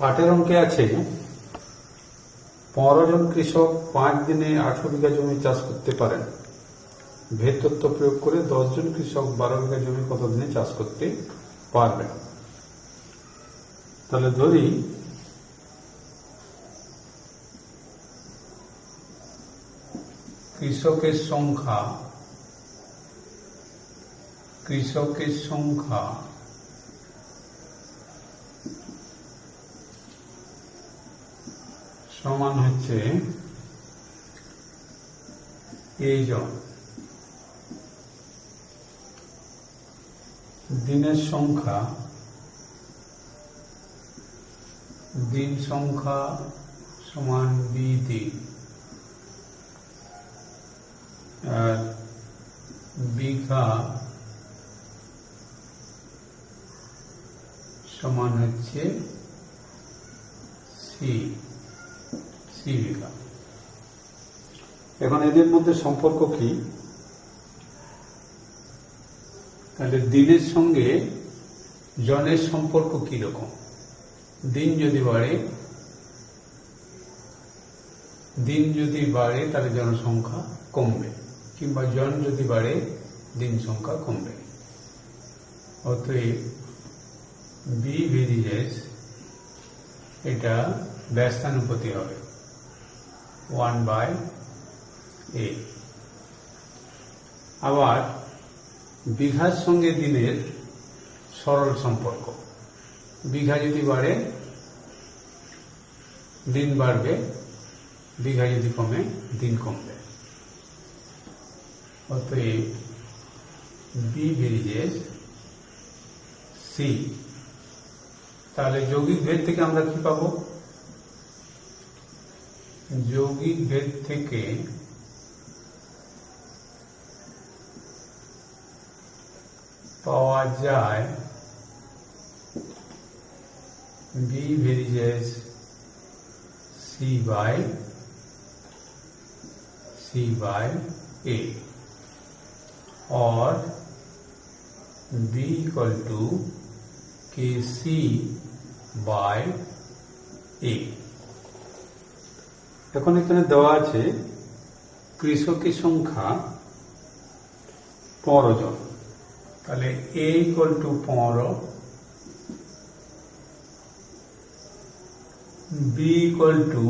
8 অঙ্কে আছে 15 জন কৃষক 5 দিনে 18 বিঘা জমি চাষ করতে পারেন। ভেদ তত্ত্ব প্রয়োগ করে 10 জন কৃষক 12 বিঘা জমি কত দিনে চাষ করতে পারবেন। তাহলে ধরি কৃষকের সংখ্যা সমান হচ্ছে এই জন, দিনের সংখ্যা সমান বিদি, আর বিঘা সমান হচ্ছে সি বিঘা। এখন এদের মধ্যে সম্পর্ক কি? তাহলে দিনের সঙ্গে জনের সম্পর্ক কি রকম? দিন যদি বাড়ে তাহলে জনসংখ্যা কমবে, কিংবা জন যদি বাড়ে দিন সংখ্যা কমবে। অতএব বি ভেরিয়েস এটা ব্যস্তানুপাতি হবে 1/a। আবার বিঘার সঙ্গে দিনের সরল সম্পর্ক, বিঘা যদি বাড়ে দিন বাড়বে, বিঘা যদি কমে দিন কমবে। অতএব বি ভেরিয়েস সি। তাহলে যৌগিক ভেদ থেকে আমরা কি পাবো? যৌগিক ভেদ থেকে পাওয়া যায় B varies C by a, और b equal to kc by a। এখন এখানে দেওয়া আছে কৃষকের সংখ্যা 15 জন, তাহলে a equal to 15, b equal to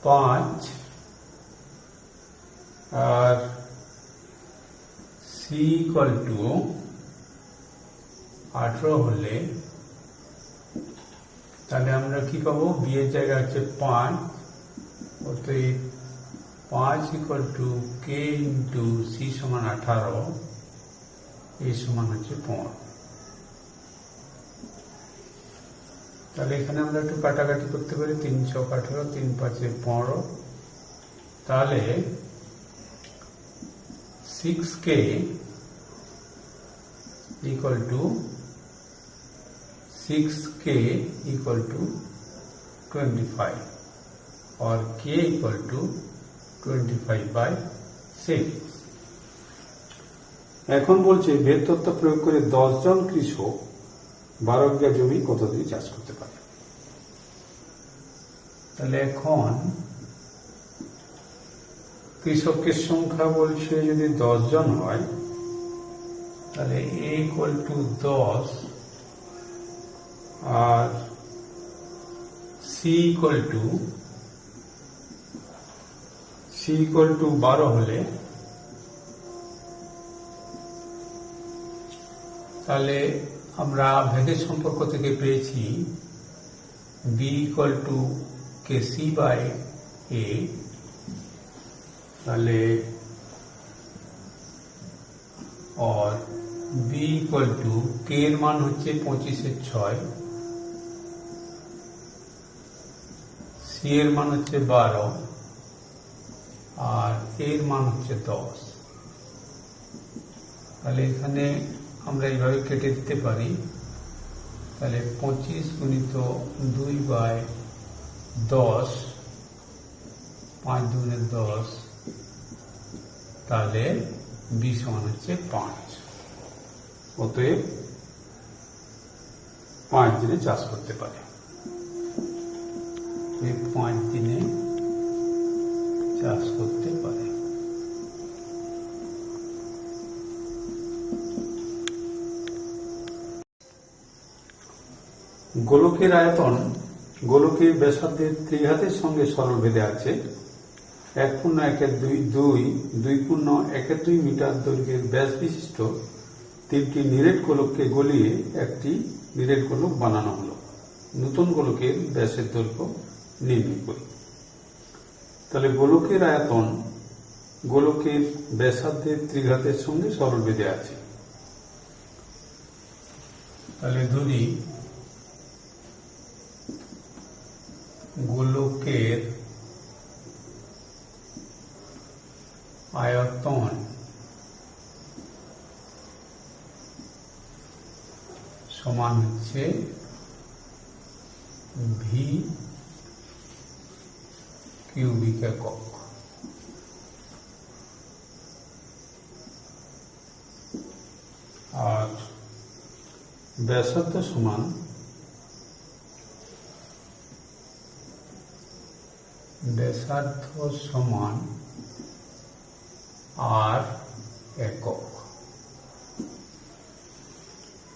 5, আর c ইকুয়াল টু 18 হলে তাহলে আমরা কি পাবো? বি এর জায়গায় হচ্ছে 5, অতএব 5 equal to K into C সমান 18, এ সমান হচ্ছে 15। তাহলে এখানে আমরা একটু কাটাকাটি করতে পারি, 3 × 18, 3 × 5 = 15। তাহলে 6k इक्वल टू 25 और k इक्वल टू 25/6। এখন বলছে ভেদ তত্ত্ব প্রয়োগ করে 10 জন কৃষক 12 বিঘা জমি কত দিনে চাষ করতে পারে। তাহলে এখন কৃষকের সংখ্যা বলছে যদি 10 জন হয়, তাহলে a ইকুয়াল টু 10 আর c ইকুয়াল টু 12 হলে তাহলে আমরা ভেদের সম্পর্ক থেকে পেয়েছি b equal to kc by a। তাহলে और b इक्वल टू के এর মান হচ্ছে 25/6, c এর মান হচ্ছে 12, আর এর মান হচ্ছে 10। তাহলে এখানে আমরা এইভাবে কেটে দিতে পারি। তাহলে 25 গুণিত 2/10, 5 × 10, তাহলে b সমান হচ্ছে 5। অতএব 5 দিনে চাষ করতে পারে। এই 5 দিনে চাষ করতে পারে। গোলকের আয়তন গোলকের ব্যাসার্ধের ত্রিঘাতের সঙ্গে সরলভেদে আছে। 1.1.2 মিটার দৈর্ঘ্যের ব্যাস বিশিষ্ট 3টি নিরেট গোলককে গলিয়ে একটি নিরেট গোলক বানানো হলো। নতুন গোলকের ব্যাসের দৈর্ঘ্য নির্ণয় করি। তাহলে গোলকের আয়তন গোলকের ব্যাসার্ধের ত্রিঘাতের সঙ্গে সরলভেদে আছে। তাহলে ধরি গোলকের আয়তন সমান হচ্ছে ভি কিউবিক একক। আর ব্যাসার্ধ সমান আর একক।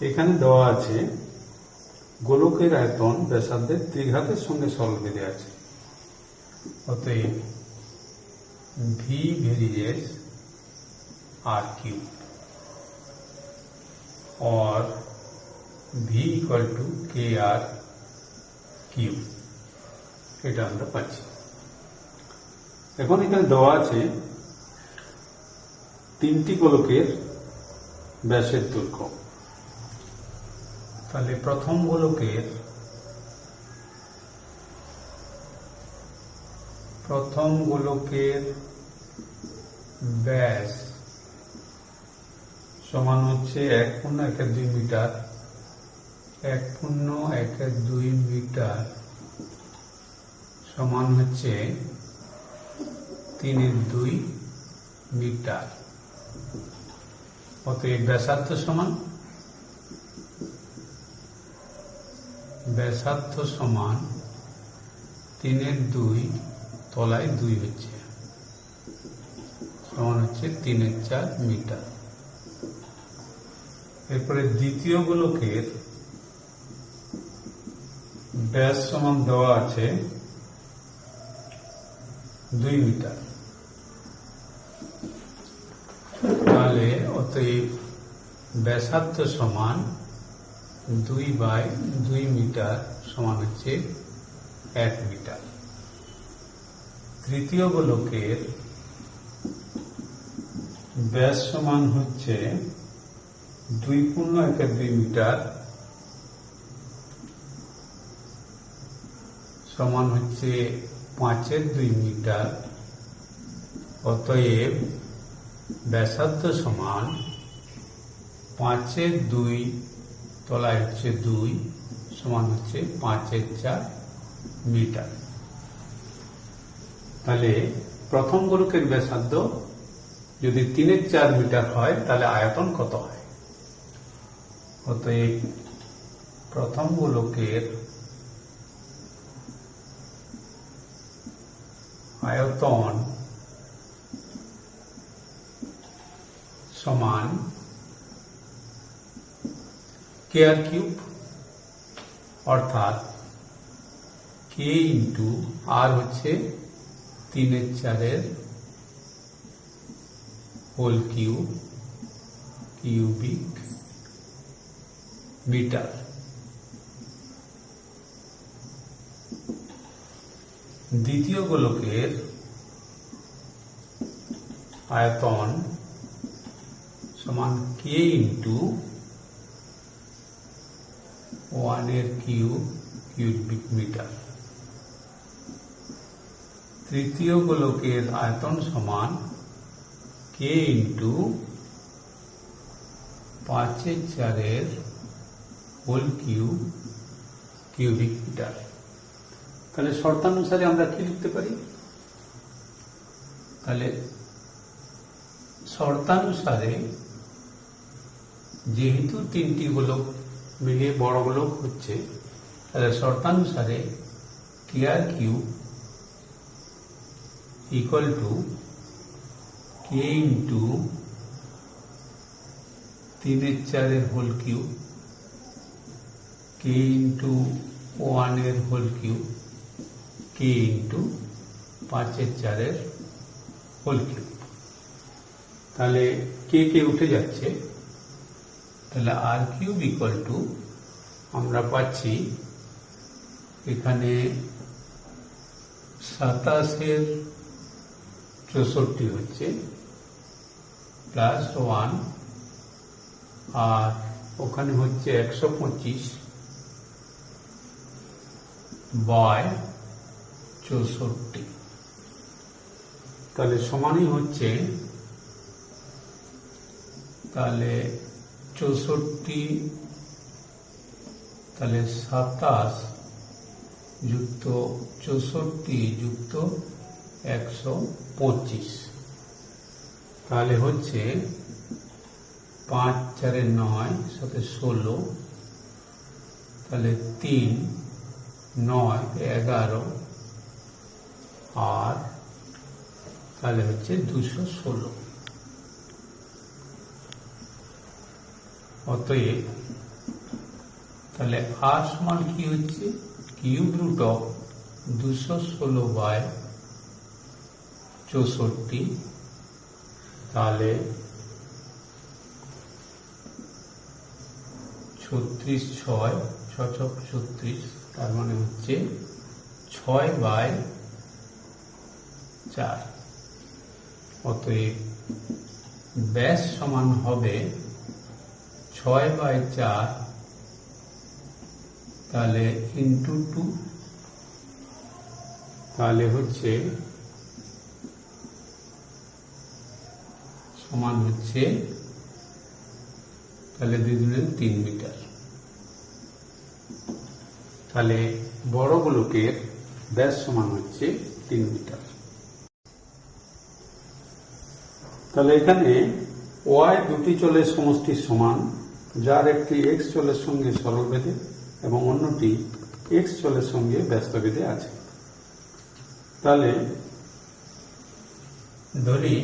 এখানে দেওয়া আছে গোলকের আয়তন ব্যাসার্ধের ত্রিঘাতের সঙ্গে সরলভেদে আছে। অতএব ভি ভেরিয়েস আর কিউব और v इक्वल टू के आर কিউব, এটা আমরা পাচ্ছি। এখন এখানে দেওয়া আছে 3টি গোলকের ব্যাসের দৈর্ঘ্য। তাহলে প্রথম গোলকের ব্যাস সমান হচ্ছে 1.12 মিটার। 1.12 মিটার সমান হচ্ছে 3/2 মিটার। অতএব ব্যাসার্ধ সমান 3/2 তলায় 2 হচ্ছে সমান হচ্ছে 3/4 মিটার। এরপরে দ্বিতীয় গোলকের ব্যাস সমান দেওয়া আছে 2 মিটার। তাহলে অতএব ব্যাসার্ধ সমান 2/2 মিটার সমান হচ্ছে 1 মিটার। তৃতীয় গোলকের ব্যাস সমান হচ্ছে 2.12 মিটার সমান হচ্ছে 5/2 মিটার। অতএব ব্যাসার্ধ সমান 5/2 তলায় হচ্ছে 2 সমান হচ্ছে 5/4 মিটার। তাহলে প্রথম গোলকের ব্যাসার্ধ যদি 3/4 মিটার হয় তাহলে আয়তন কত হয়? অতএব প্রথম গোলকের আয়তন সমান কে আর কিউব, অর্থাৎ কে ইন্টু আর হচ্ছে 3/4 হোল কিউব কিউবিক মিটার। দ্বিতীয় গোলকের আয়তন সমান k into 1 cube cubic metre. তৃতীয় গোলকের আয়তন সমান k into 5/4 whole cube cubic metre. তাহলে শর্তানুসারে আমরা কি লিখতে পারি? তাহলে শর্তানুসারে যেহেতু 3টি গোলক মিলিয়ে বড়গুলো হচ্ছে। তাহলে শর্তানুসারে k r cube equal to K into 3/4 whole cube, k into 1 whole cube, k into 5/4 whole cube. তাহলে কে কে উঠে যাচ্ছে, তাহলে আর কিউব ইকুয়াল টু আমরা পাচ্ছি এখানে 27/64 হচ্ছে প্লাস 1, আর ওখানে হচ্ছে 125/64। তাহলে সমানই হচ্ছে, তাহলে 64, তাহলে 27 যুক্ত 64 যুক্ত 125, তাহলে হচ্ছে 5 4 9 সাথে 16, তাহলে 3 9 11, আর তাহলে হচ্ছে 216। অতএব তাহলে আর সমান কি হচ্ছে, কিউব রুট অফ 216/64, তাহলে 36/6 36, তার মানে হচ্ছে 6/4। অতএব ব্যাস সমান হবে 6/4, তাহলে ইন্টু 2, তাহলে হচ্ছে সমান হচ্ছে, তাহলে 2 × 3 মিটার। তাহলে বড় গোলকের ব্যাস সমান হচ্ছে 3 মিটার। তাহলে এখানে ওয়াই দুটি চলের সমষ্টির সমান, যার একটি এক্স চলের সঙ্গে সরল বেঁধে এবং অন্যটি এক্স চলের সঙ্গে ব্যস্ত বেঁধে আছে। তাহলে ধরি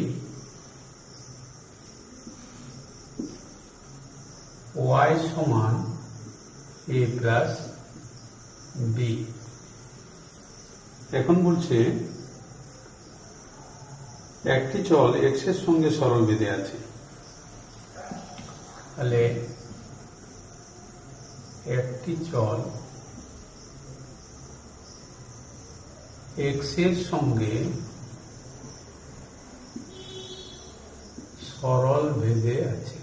ওয়াই সমান এ প্লাস বি। এখন বলছে একটি চল এক্স এর সঙ্গে সরল বেঁধে আছে। তাহলে একটি চল এক্স এর সঙ্গে সরল বেঁধে আছে,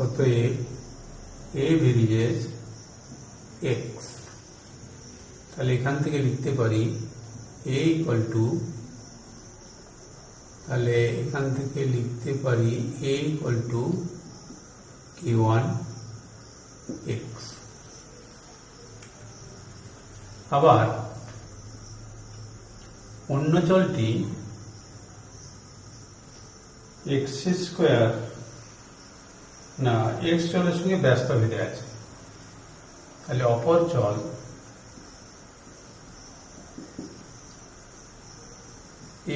অতএব এ ভেরিয়েজ এক্স। তাহলে এখান থেকে লিখতে পারি এ ইকুয়াল টু, তাহলে এখান থেকে লিখতে পারি এ ইকুয়াল টু k1 x। আবার অন্য চলটি এক্স স্কোয়ার, না এক্স চলের সঙ্গে ব্যস্ত বেঁধে আছে। তাহলে অপর চল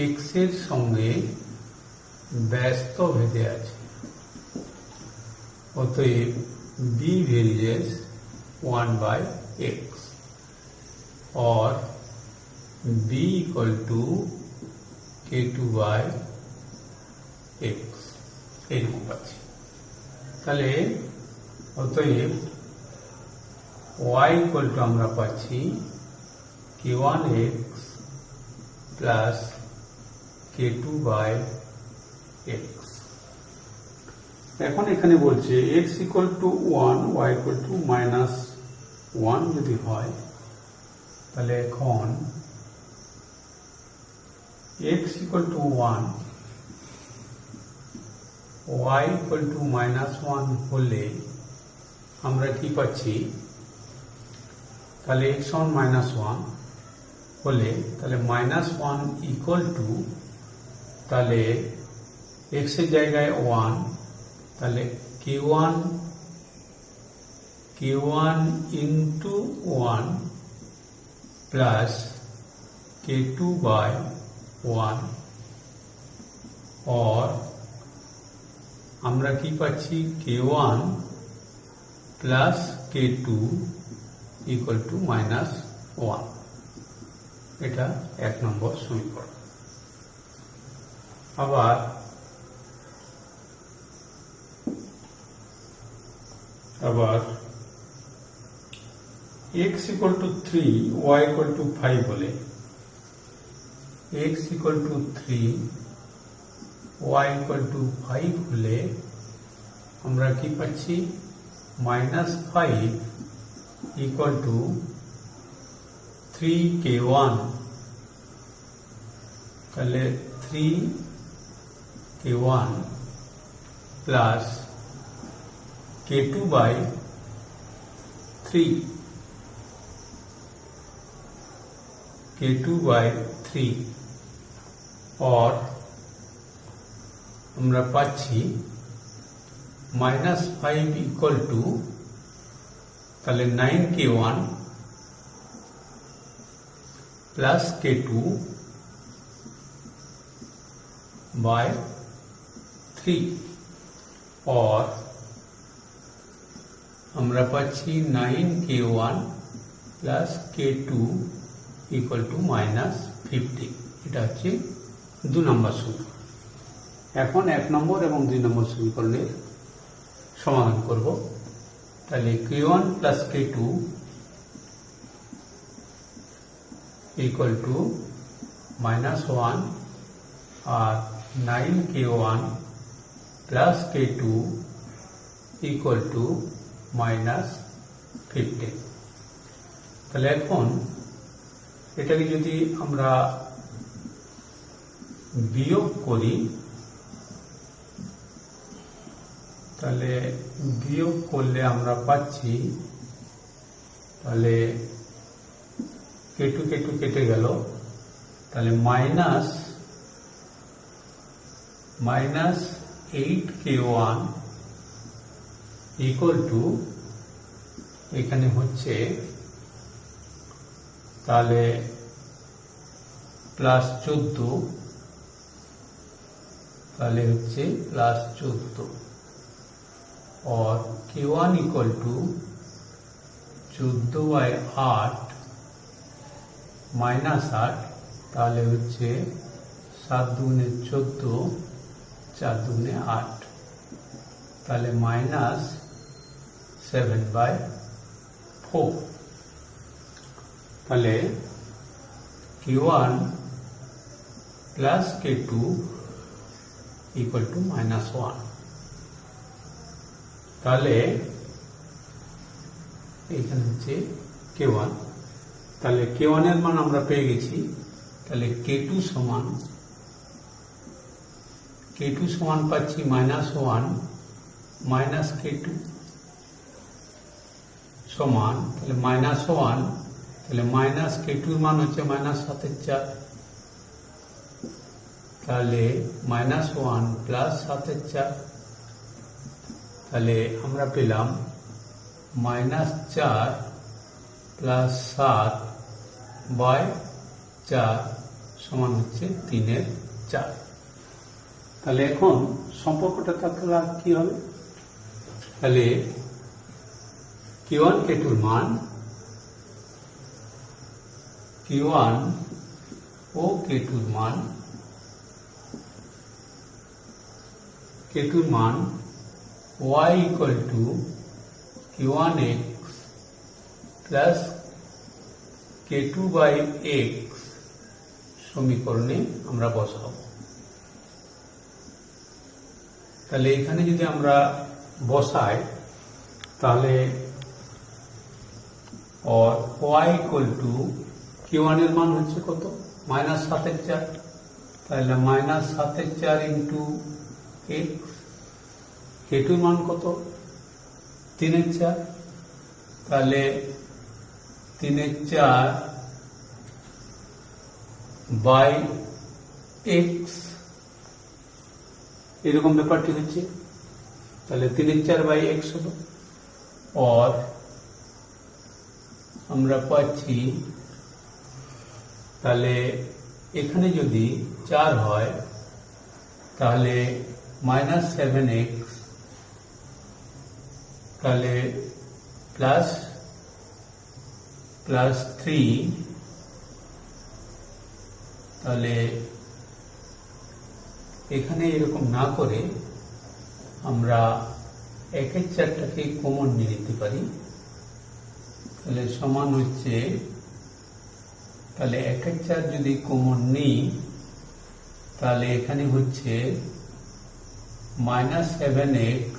এক্স এর সঙ্গে ব্যস্ত বেঁধে আছে, অতএব B ভেরিয়েজ 1/x or b equal to k2/x এরকম পাচ্ছি। তাহলে অতএব y equal to আমরা পাচ্ছি k1x প্লাস k2/x। এখন এখানে বলছে x equal to 1, y equal to -1 যদি হয়, তাহলে এখন x equal to 1, y equal to -1 হলে আমরা কি পাচ্ছি, তাহলে x on -1 হলে তাহলে -1 equal to, তাহলে x এর জায়গায় 1 তাহলে k1 into 1 plus k2 by 1 or আমরা কি পাচ্ছি k1 plus k2 equal to -1। এটা 1 নম্বর সমীকরণ। আবার x equal to 3 y equal to 5 হলে x equal to 3 y equal to 5 হলে আমরা কি পাচ্ছি -5 equal to 3k1, তাহলে 3k1 plus k2 by 3 और আমরা পাচ্ছি -5 equal to তাহলে 9k1 plus k2 by 3 और আমরা পাচ্ছি 9k1 plus k2 equal to -50। এটা হচ্ছে 2 নম্বর সমীকরণ। এখন 1 নম্বর এবং 2 নম্বর সমীকরণের সমাধান করব। তাহলে k1 plus k2 equal to -1 R 9k1 plus k2 equal to -15। তাহলে এখন এটাকে যদি আমরা বিয়োগ করি তাহলে বিয়োগ করলে আমরা পাচ্ছি তাহলে k2 কেটে গেল, তাহলে -8k1 equal to এখানে হচ্ছে তাহলে +14, তাহলে হচ্ছে +14 और k1 equal to 14/8 -8, তাহলে হচ্ছে 7 দুগুণে 14 4 দুগুণে 8, তাহলে -7/4। তাহলে k1 plus k2 equal to -1। তাহলে এখানে হচ্ছে k1, তাহলে k1 এর মান আমরা পেয়ে গেছি। তাহলে k2 সমান পাচ্ছি -1 minus k2 সমান তাহলে -1, তাহলে মাইনাস k2 এর মান হচ্ছে -7/4, তাহলে -1 plus 7/4, তাহলে আমরা পেলাম -4 plus 7/4 সমান হচ্ছে 3/4। তাহলে এখন সম্পর্কটা তাহলে কি হবে? তাহলে k1 k2 এর মান k1 ও k2 এর মান y equal to k1x plus k2 by x সমীকরণে আমরা বসাবো। তাহলে এখানে যদি আমরা বসাই তাহলে y equal to k1 এর মান হচ্ছে কত? -7/4, তাহলে -7/4 into x, k2 এর মান কত? 3/4, তাহলে 3/4 by x এরকম ব্যাপারটি হচ্ছে। তাহলে 3/4 হলো। और আমরা পাচ্ছি তাহলে এখানে যদি 4 হয় তাহলে -7x তাহলে প্লাস 3 তাহলে এখানে এরকম না করে আমরা 1/4টাকে কমন নিয়ে নিতে পারি। তাহলে সমান হচ্ছে, তাহলে 1/4 যদি কমন নিই তাহলে এখানে হচ্ছে -7x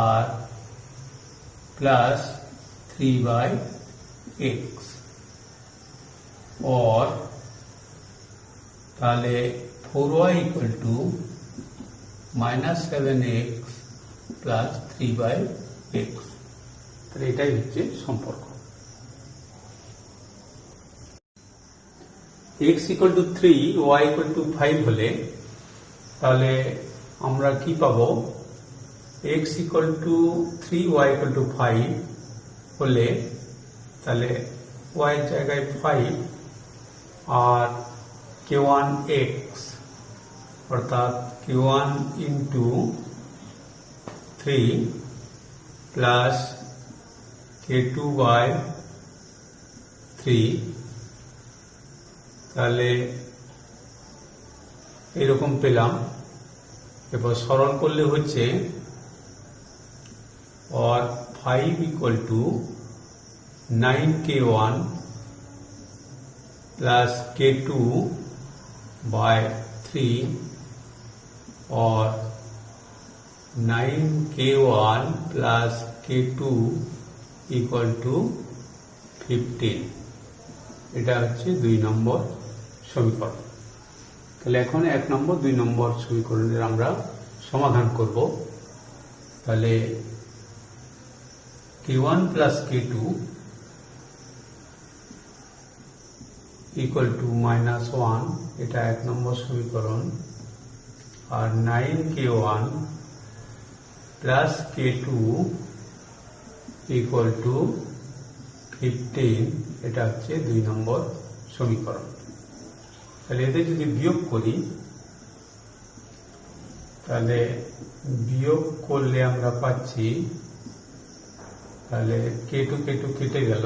আর प्लस 3/x और তাহলে 4y equal to -7x plus 3/x। তাহলে এটাই হচ্ছে সম্পর্ক। x equal to 3 y equal to 5 হলে তাহলে আমরা কি পাবো, x equal to 3 y equal to 5 হলে তাহলে y এর জায়গায় 5 আর k1x অর্থাৎ k1 ইন্টু 3 প্লাস k2/3 তাহলে এরকম পেলাম। এরপর সরল করলে হচ্ছে और 5 equal to 9k1 plus k2/3 और 9k1 plus k2 equal to 15। এটা হচ্ছে 2 নম্বর সমীকরণ। তাহলে এখন 1 নম্বর 2 নম্বর সমীকরণের আমরা সমাধান করব। তাহলে k1 plus k2 equal to -1 এটা 1 নম্বর সমীকরণ আর 9k1 plus k2 equal to 15 এটা হচ্ছে 2 নম্বর সমীকরণ। তাহলে এদের যদি বিয়োগ করি তাহলে বিয়োগ করলে আমরা পাচ্ছি তাহলে k2 কেটে গেল,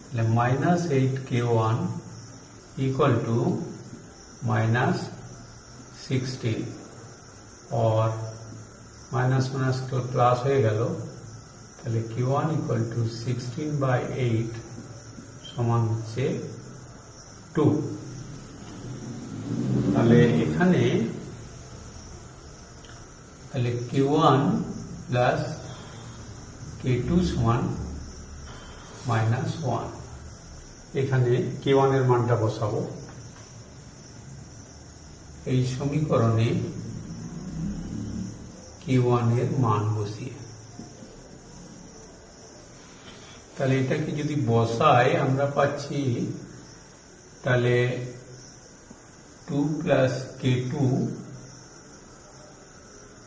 তাহলে -8k1 इक्वल टू -16 और माइनस माइनस प्लस हो गल, তাহলে k1 इक्वल टू 16/8 সমান হচ্ছে 2। তাহলে এখানে তাহলে k1 প্লাস k2 সমান -1। এখানে k1 এর মানটা বসাবো এই সমীকরণে, k1 এর মান বসিয়ে। তাহলে এটাকে যদি বসাই আমরা পাচ্ছি তাহলে 2 প্লাস k2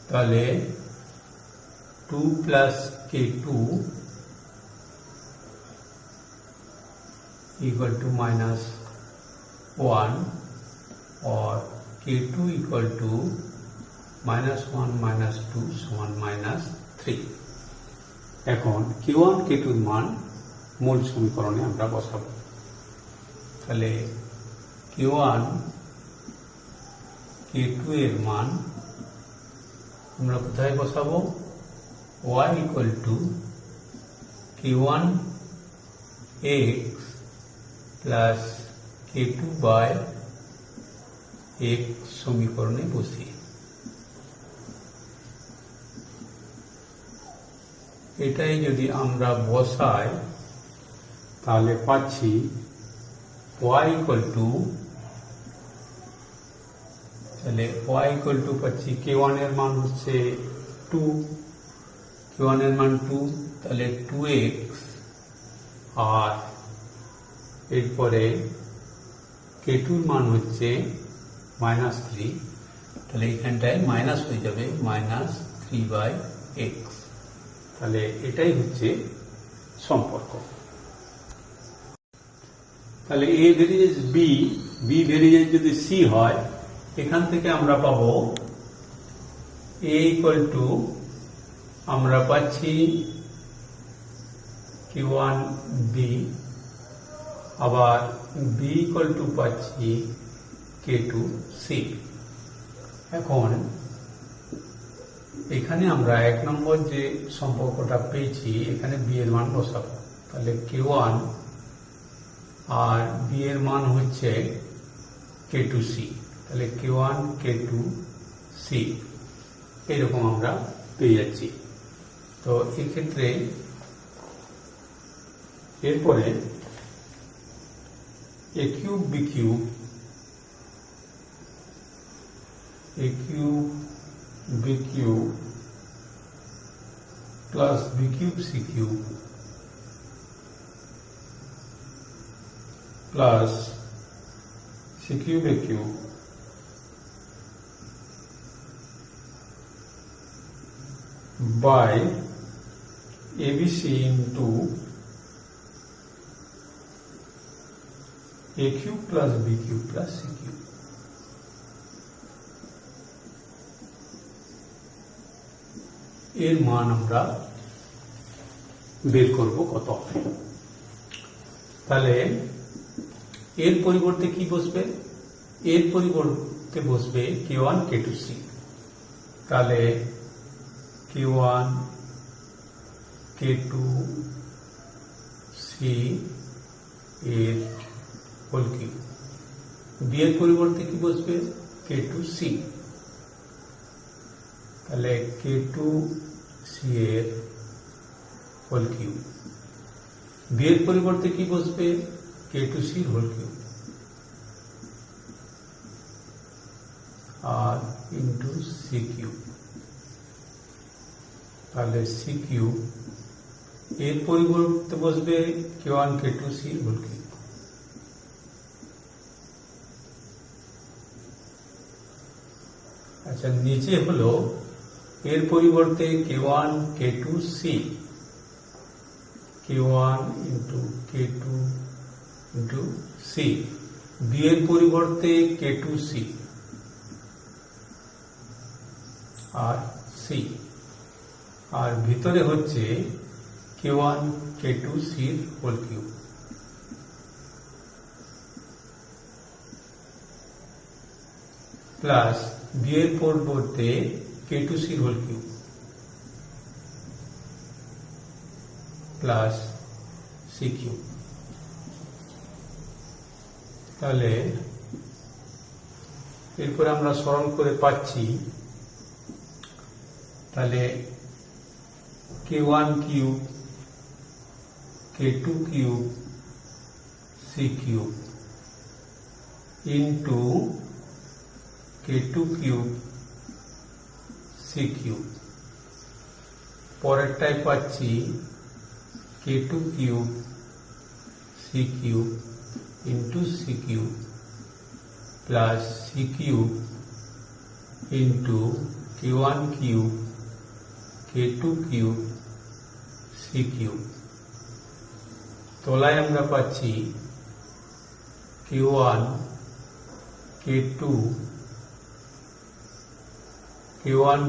তাহলে 2 प्लस k2 इक्वल टू -1 और k2 इक्वल टू -1 -2 समान -3। এখন k1 k2 এর মান মূল সমীকরণে আমরা বসাবো। তাহলে k1 k2 এর মান আমরা কোথায় বসাবো, y equal to k1x plus k2/x সমীকরণে বসিয়ে। এটাই যদি আমরা বসাই তাহলে পাচ্ছি y इक्वल टू তাহলে y इक्वल टू পাচ্ছি k1 এর মান হচ্ছে 2, k1 এর মান 2 তাহলে 2x আর এরপরে k2 এর মান হচ্ছে -3 তাহলে এইখানটায় মাইনাস হয়ে যাবে -3/x। তাহলে এটাই হচ্ছে সম্পর্ক। তাহলে a ভেরিয়েজ b ভেরিয়েজ যদি c হয়, এখান থেকে আমরা পাবো a ইকুয়াল টু আমরা পাচ্ছি q1b, আবার b ইকুয়াল টু পাচ্ছি k2c। এখন এখানে আমরা 1 নম্বর যে সম্পর্কটা পেয়েছি, এখানে b এর মান বসাবো। তাহলে k1 আর b এর মান হচ্ছে k2c। তাহলে k1 k2c এরকম আমরা পেয়ে যাচ্ছি। তো এক্ষেত্রে এরপরে a cube b cube b cube plus b cube c cube plus c cube a cube by abc into a cube plus b cube plus c cube। এর মান আমরা বের করব কত হবে। তাহলে এর পরিবর্তে কি বসবে? এর পরিবর্তে বসবে k1 k2c। তাহলে k1 k2c এর হোল কিউব। b এর পরিবর্তে কি বসবে? k2c। তাহলে k2c এর হোল কিউব। b এর পরিবর্তে কি বসবে? k2c এর হোল কিউব আর ইন্টু c কিউব। তাহলে c কিউব এর পরিবর্তে বসবে k1 k2c হোল কিউব। আচ্ছা, নিচে হলো এর পরিবর্তে k1 k2c, k1 into k2 into c। b এর পরিবর্তে k2c আর c, আর ভিতরে হচ্ছে k1 k2c whole cube. Plus b এর পরিবর্তে k2c whole cube plus c cube. তাহলে এরপরে আমরা সরল করে পাচ্ছি, তাহলে k1 cube k2 cube c cube into k2 cube c cube. পরেরটায় পাচ্ছি k2 cube c cube into c cube plus c cube into k1 cube k2 cube c cube. তলায় আমরা পাচ্ছি k1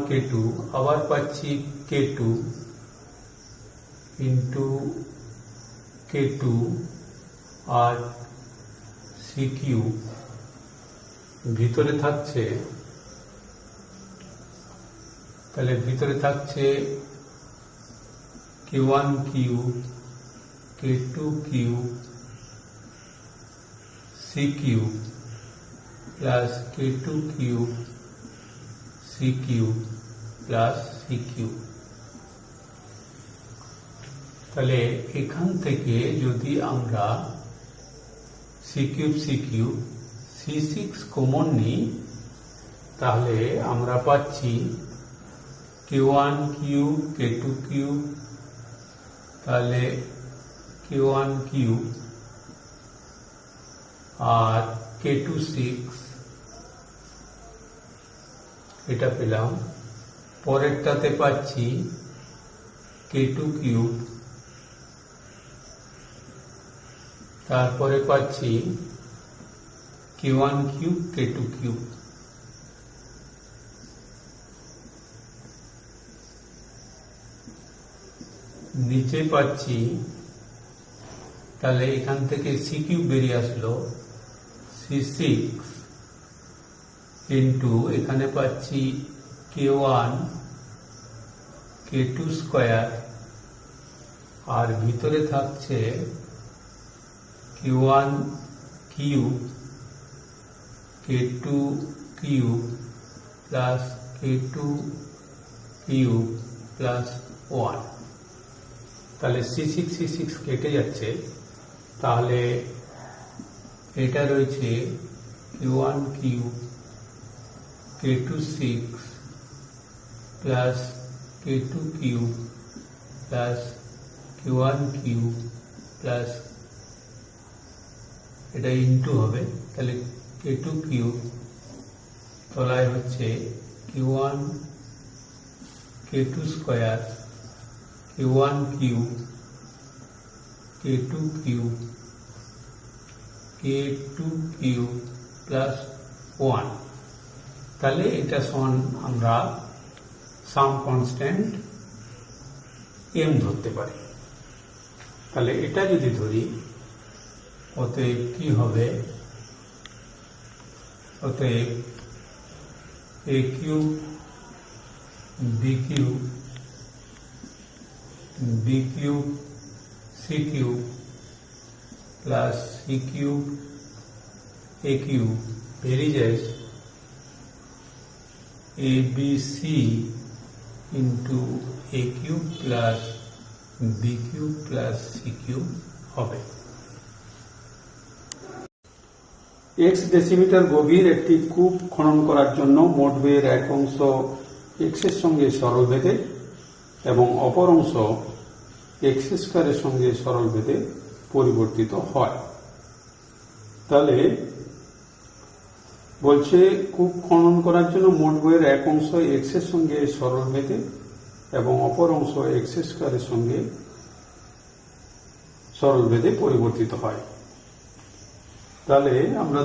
k2 আবার পাচ্ছি k2 ইন্টু k2 আর c cube. ভিতরে থাকছে, তাহলে ভিতরে থাকছে k1 cube k2 cube c cube plus k2 cube c cube plus c cube. তাহলে এখান থেকে যদি আমরা c কিউব c6 কমন নিই, তাহলে আমরা পাচ্ছি k1 কিউব k2 কিউব, তাহলে k1 কিউব আর k2 6 এটা পেলাম। পরেরটাতে পাচ্ছি k2 কিউব, তারপরে পাচ্ছি k1 কিউব k2 কিউব। নিচে পাচ্ছি, তাহলে এখান থেকে c কিউব বেরিয়ে আসলো, c6 ইন্টু এখানে পাচ্ছি k1 k2 স্কয়ার, আর ভিতরে থাকছে k1 cube k2 cube plus k2 cube plus 1। তাহলে c6 কেটে যাচ্ছে, তাহলে এটা রয়েছে k1 cube k2 6 plus k2 cube plus k1 cube plus এটা ইন্টু হবে, তাহলে k2 কিউব, তলায় হচ্ছে k1 k2 square k1 cube k2 cube k2 cube plus 1। তাহলে এটা সমান আমরা সাম কনস্ট্যান্ট m ধরতে পারি। তাহলে এটা যদি ধরি, অতএব কি হবে, অতএব a cube b cube b cube c cube plus c cube a cube বেরিয়ে যায় abc into a cube plus b cube plus c cube হবে। x ডেসিমিটার গভীর একটি কূপ খনন করার জন্য মোট ব্যয়ের এক অংশ x এর সঙ্গে সরল বেঁধে এবং অপর অংশ x স্কয়ারের সঙ্গে সরল বেঁধে পরিবর্তিত হয়। তাহলে বলছে কূপ খনন করার জন্য মোট ব্যয়ের এক অংশ x এর সঙ্গে সরল বেঁধে এবং অপর অংশ x স্কয়ারের সঙ্গে সরল বেঁধে পরিবর্তিত হয়। তাহলে আমরা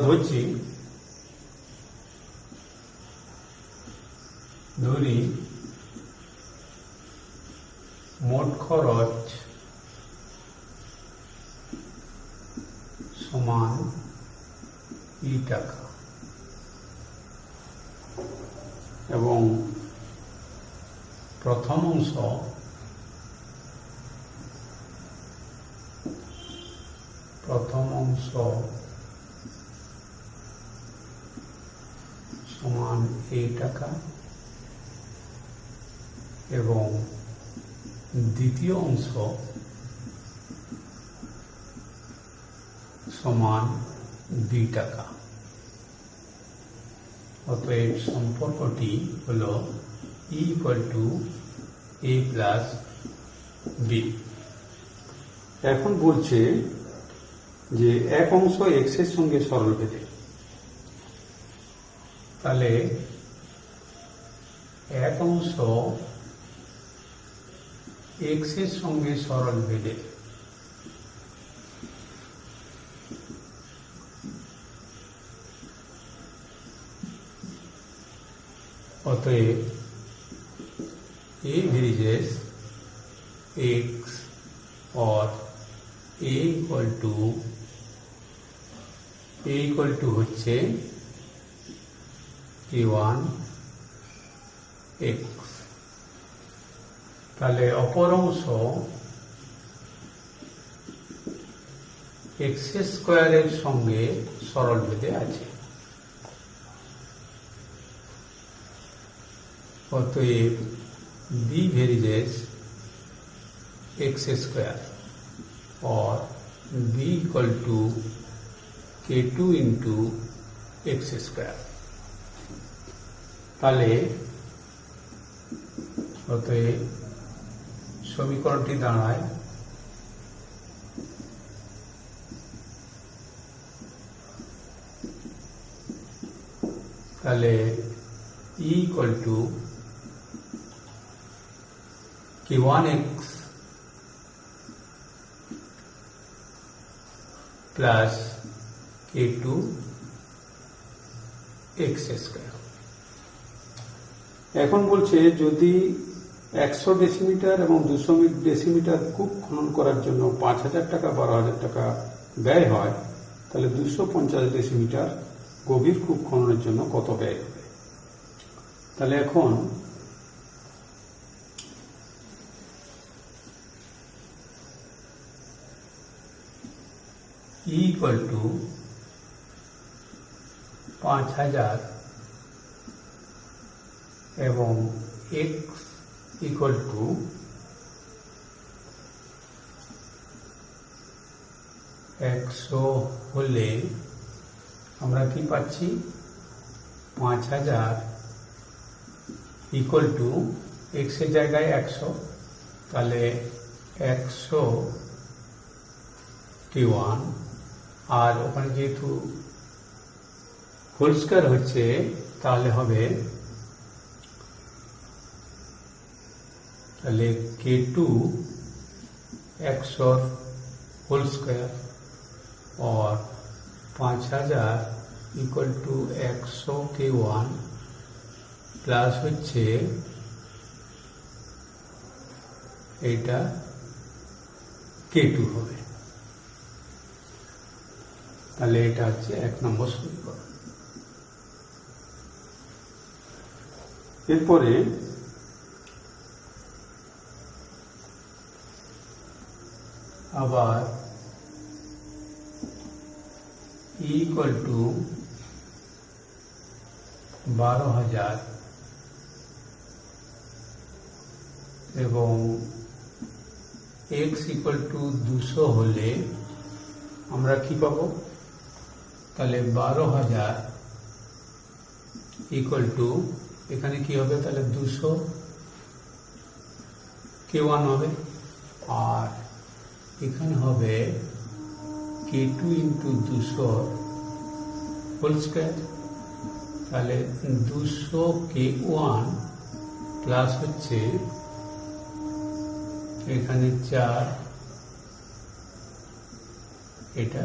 ধরি মোট খরচ সমান ই টাকা এবং প্রথম অংশ সমান এই টাকা এবং দ্বিতীয় অংশ সমান বি টাকা। অতএব সম্পর্কটি হল E = A প্লাস বি। এখন বলছে যে এক অংশ x এর সঙ্গে সরল বেঁধে, তাহলে এক অংশ x এর সঙ্গে সরল বেঁধে অতএব a varies x और a equal to হচ্ছে k1 x। তাহলে অপর অংশ x স্কয়ারের সঙ্গে সরল বেঁধে আছে। অতএব b varies x square और b equal to k2 into x square। তাহলে অতএব সমীকরণটি দাঁড়ায় তাহলে E equal to K1x plus K2 x square. এখন বলছে যদি 100 ডেসিমিটার এবং 200 ডেসিমিটার কূপ খনন করার জন্য 5,000 টাকা 12,000 টাকা ব্যয় হয়, তাহলে 250 ডেসিমিটার গভীর কূপ খননের জন্য কত ব্যয় হবে? তাহলে এখন E equal to 5,000 এবং x equal to 100 হলে আমরা কি পাচ্ছি? 5,000 equal to x এর জায়গায় 100, তাহলে 100 K1 আর ওখানে যেহেতু হোল স্কয়ার হচ্ছে তাহলে হবে তাহলে K2 100 होल स्क्वायर और 5,000 इक्वल टू 100 K1 প্লাস হচ্ছে এটা K2 হবে। তাহলে এটা হচ্ছে 1 নম্বর সমীকরণ। এরপরে আবার E equal to 12,000 এবং x equal to 200 হলে আমরা কি পাবো? তাহলে 12,000 equal to এখানে কি হবে? তাহলে 200 K1 হবে আর এখানে হবে K2 into 200 হোল স্কয়ার। তাহলে 200 K1 প্লাস হচ্ছে এখানে 4, এটা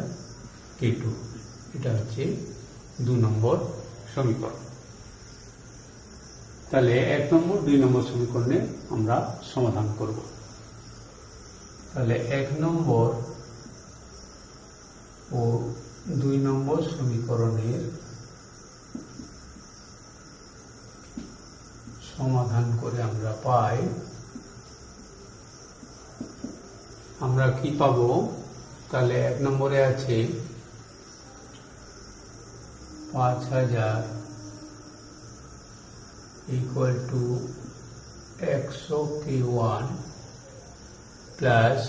K2, এটা হচ্ছে 2 নম্বর সমীকরণ। তাহলে 1 নম্বর 2 নম্বর সমীকরণে আমরা সমাধান করব। তাহলে 1 নম্বর ও 2 নম্বর সমীকরণের সমাধান করে আমরা পাই, আমরা কি পাবো? তাহলে 1 নম্বরে আছে 5,000 equal to 100 K1 plus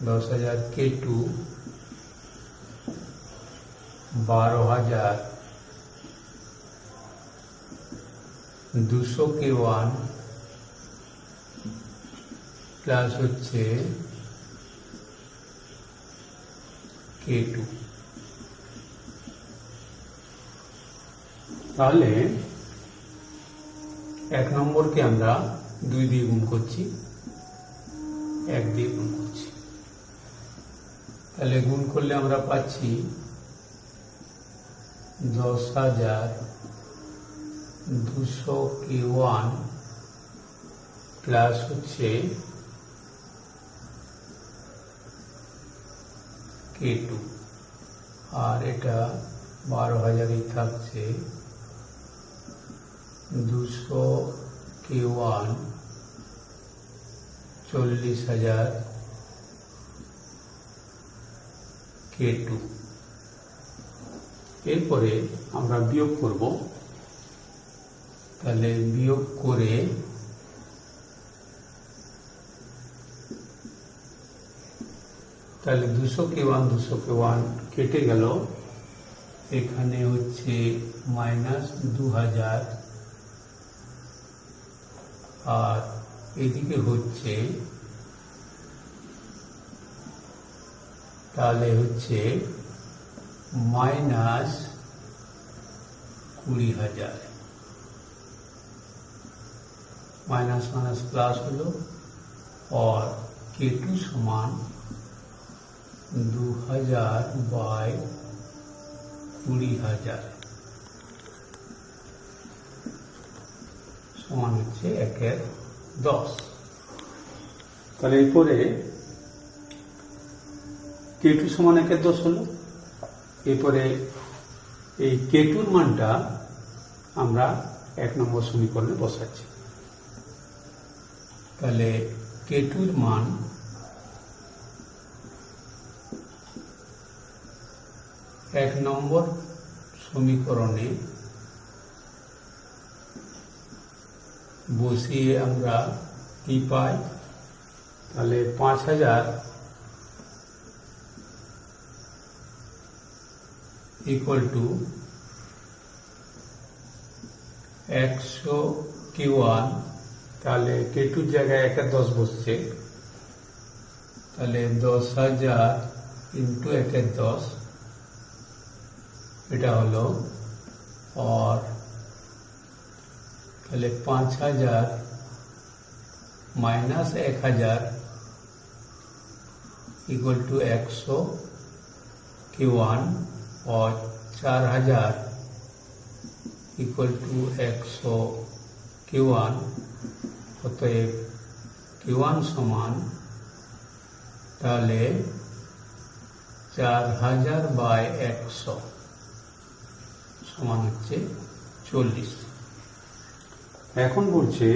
10,000 K2 12,000 200 K1 plus হচ্ছে K2। তাহলে 1 নম্বরকে আমরা 2 দিয়ে গুণ করছি, 1 দিয়ে গুণ করছি। তাহলে গুণ করলে আমরা পাচ্ছি 10,000 200 K1 প্লাস হচ্ছে K2 আর এটা 12,000 থাকছে, 200 K1 40,000 K2। এরপরে আমরা বিয়োগ করব। তাহলে বিয়োগ করে তাহলে 200 K1 কেটে গেল, এখানে হচ্ছে -2,000 আর এদিকে হচ্ছে তাহলে হচ্ছে minus 20,000 minus minus plus hello और K2 समान 2000 बाय 20,000 সমান হচ্ছে 1/10। তাহলে এরপরে K2 সমান 1/10 হলো। এরপরে এই K2 এর মানটা আমরা 1 নম্বর সমীকরণে বসাচ্ছি। তাহলে K2 এর মান এক নম্বর সমীকরণে বসিয়ে আমরা কি পাই, তাহলে 5,000 ইকুয়াল টু 100 Q1, তাহলে K2 জায়গায় 1/10 বসছে, তাহলে 10,000 ইন্টু 1/10 এটা হলো, और তাহলে 5,000 माइनस 1,000 इक्वल टू 100 Q1 और 4,000 इक्वल टू 100 Q1। অতএব Q1 সমান তাহলে 4,000 বাই 100 সমান হচ্ছে 40। এখন বলছে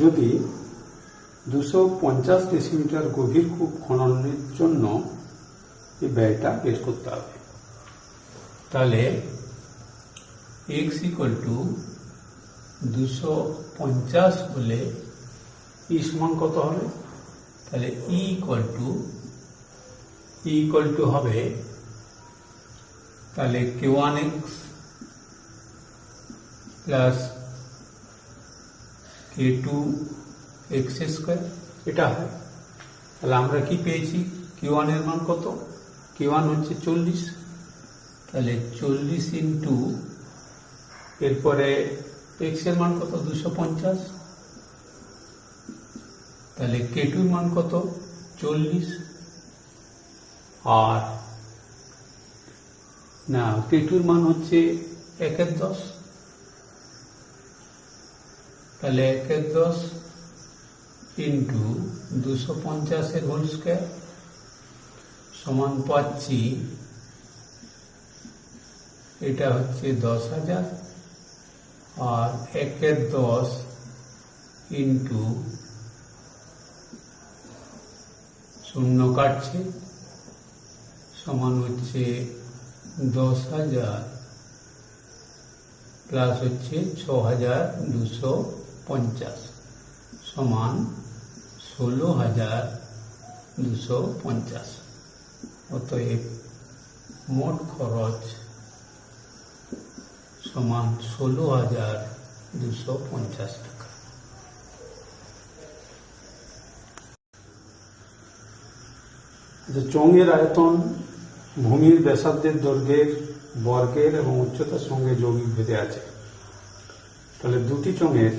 যদি 250 ডেসিমিটার গভীর কূপ খননের জন্য এই ব্যয়টা বের করতে হবে। তাহলে x ইকুয়াল টু 250 হলে ই সমান কত হবে? তাহলে E ইকুয়াল টু হবে তাহলে Q1x প্লাস K2x স্কয়ার এটা হয়। তাহলে আমরা কি পেয়েছি, Q1 এর মান কত? Q1 হচ্ছে 40, তাহলে 40 ইন্টু এরপরে x এর মান কত 250, তাহলে K2 এর মান কত 40, আর না K2 এর মান হচ্ছে 1/10, তাহলে 1/10 ইন্টু 250 এর হোল স্কয়ার সমান পাচ্ছি, এটা হচ্ছে 10,000 আর 1/10 ইন্টু 0 কাটছে সমান হচ্ছে 10,000 প্লাস হচ্ছে 6,250 সমান 16,250। অতএব মোট খরচ সমান 16,250 টাকা। চোঙের আয়তন ভূমির ব্যাসার্ধের দৈর্ঘ্যের বর্গের এবং উচ্চতার সঙ্গে যৌগিক ভেদে আছে। তাহলে দুটি চোঙের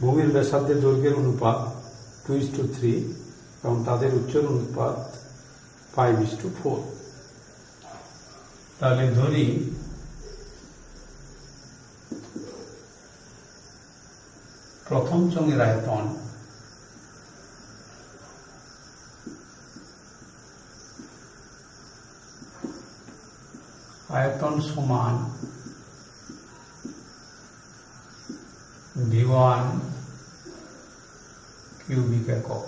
ভূমির ব্যাসার্ধের দৈর্ঘ্যের অনুপাত 2:3 এবং তাদের উচ্চতার অনুপাত 5:4। তাহলে ধরি প্রথম চোঙের আয়তন সমান V1 কিউবিক একক,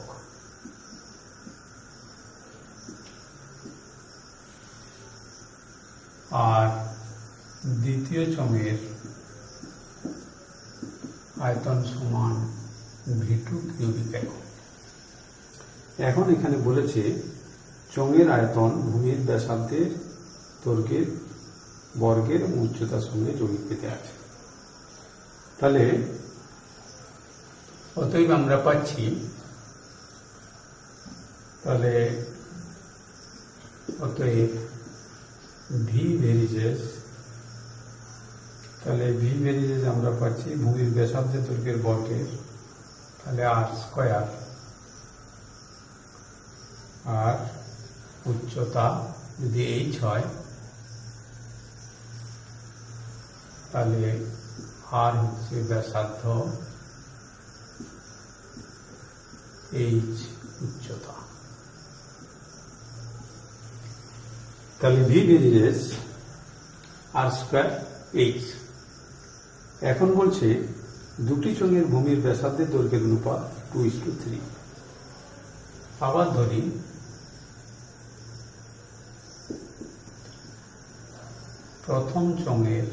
আর দ্বিতীয় চোঙের আয়তন সমান V2 কিউবিক একক। এখন এখানে বলেছে চোঙের আয়তন ভূমির ব্যাসার্ধের দৈর্ঘ্যের বর্গের এবং উচ্চতার সঙ্গে যৌগিক ভেদে আছে। তাহলে অতএব আমরা পাচ্ছি, তাহলে অতএব ভি ভেরিজেস, তাহলে ভি ভেরিজেস আমরা পাচ্ছি ভূমির ব্যাসার্ধের দৈর্ঘ্যের বর্গের, তাহলে আর স্কয়ার, আর উচ্চতা যদি এইচ হয় তাহলে আর হচ্ছে ব্যাসার্ধ, এইচ উচ্চতা। তাহলে ভি ভেরিজেস আর স্কয়ার এইচ। এখন বলছে দুটি চোঙের ভূমির ব্যাসার্ধের দৈর্ঘ্যের অনুপাত 2:3। আবার ধরি প্রথম চোঙের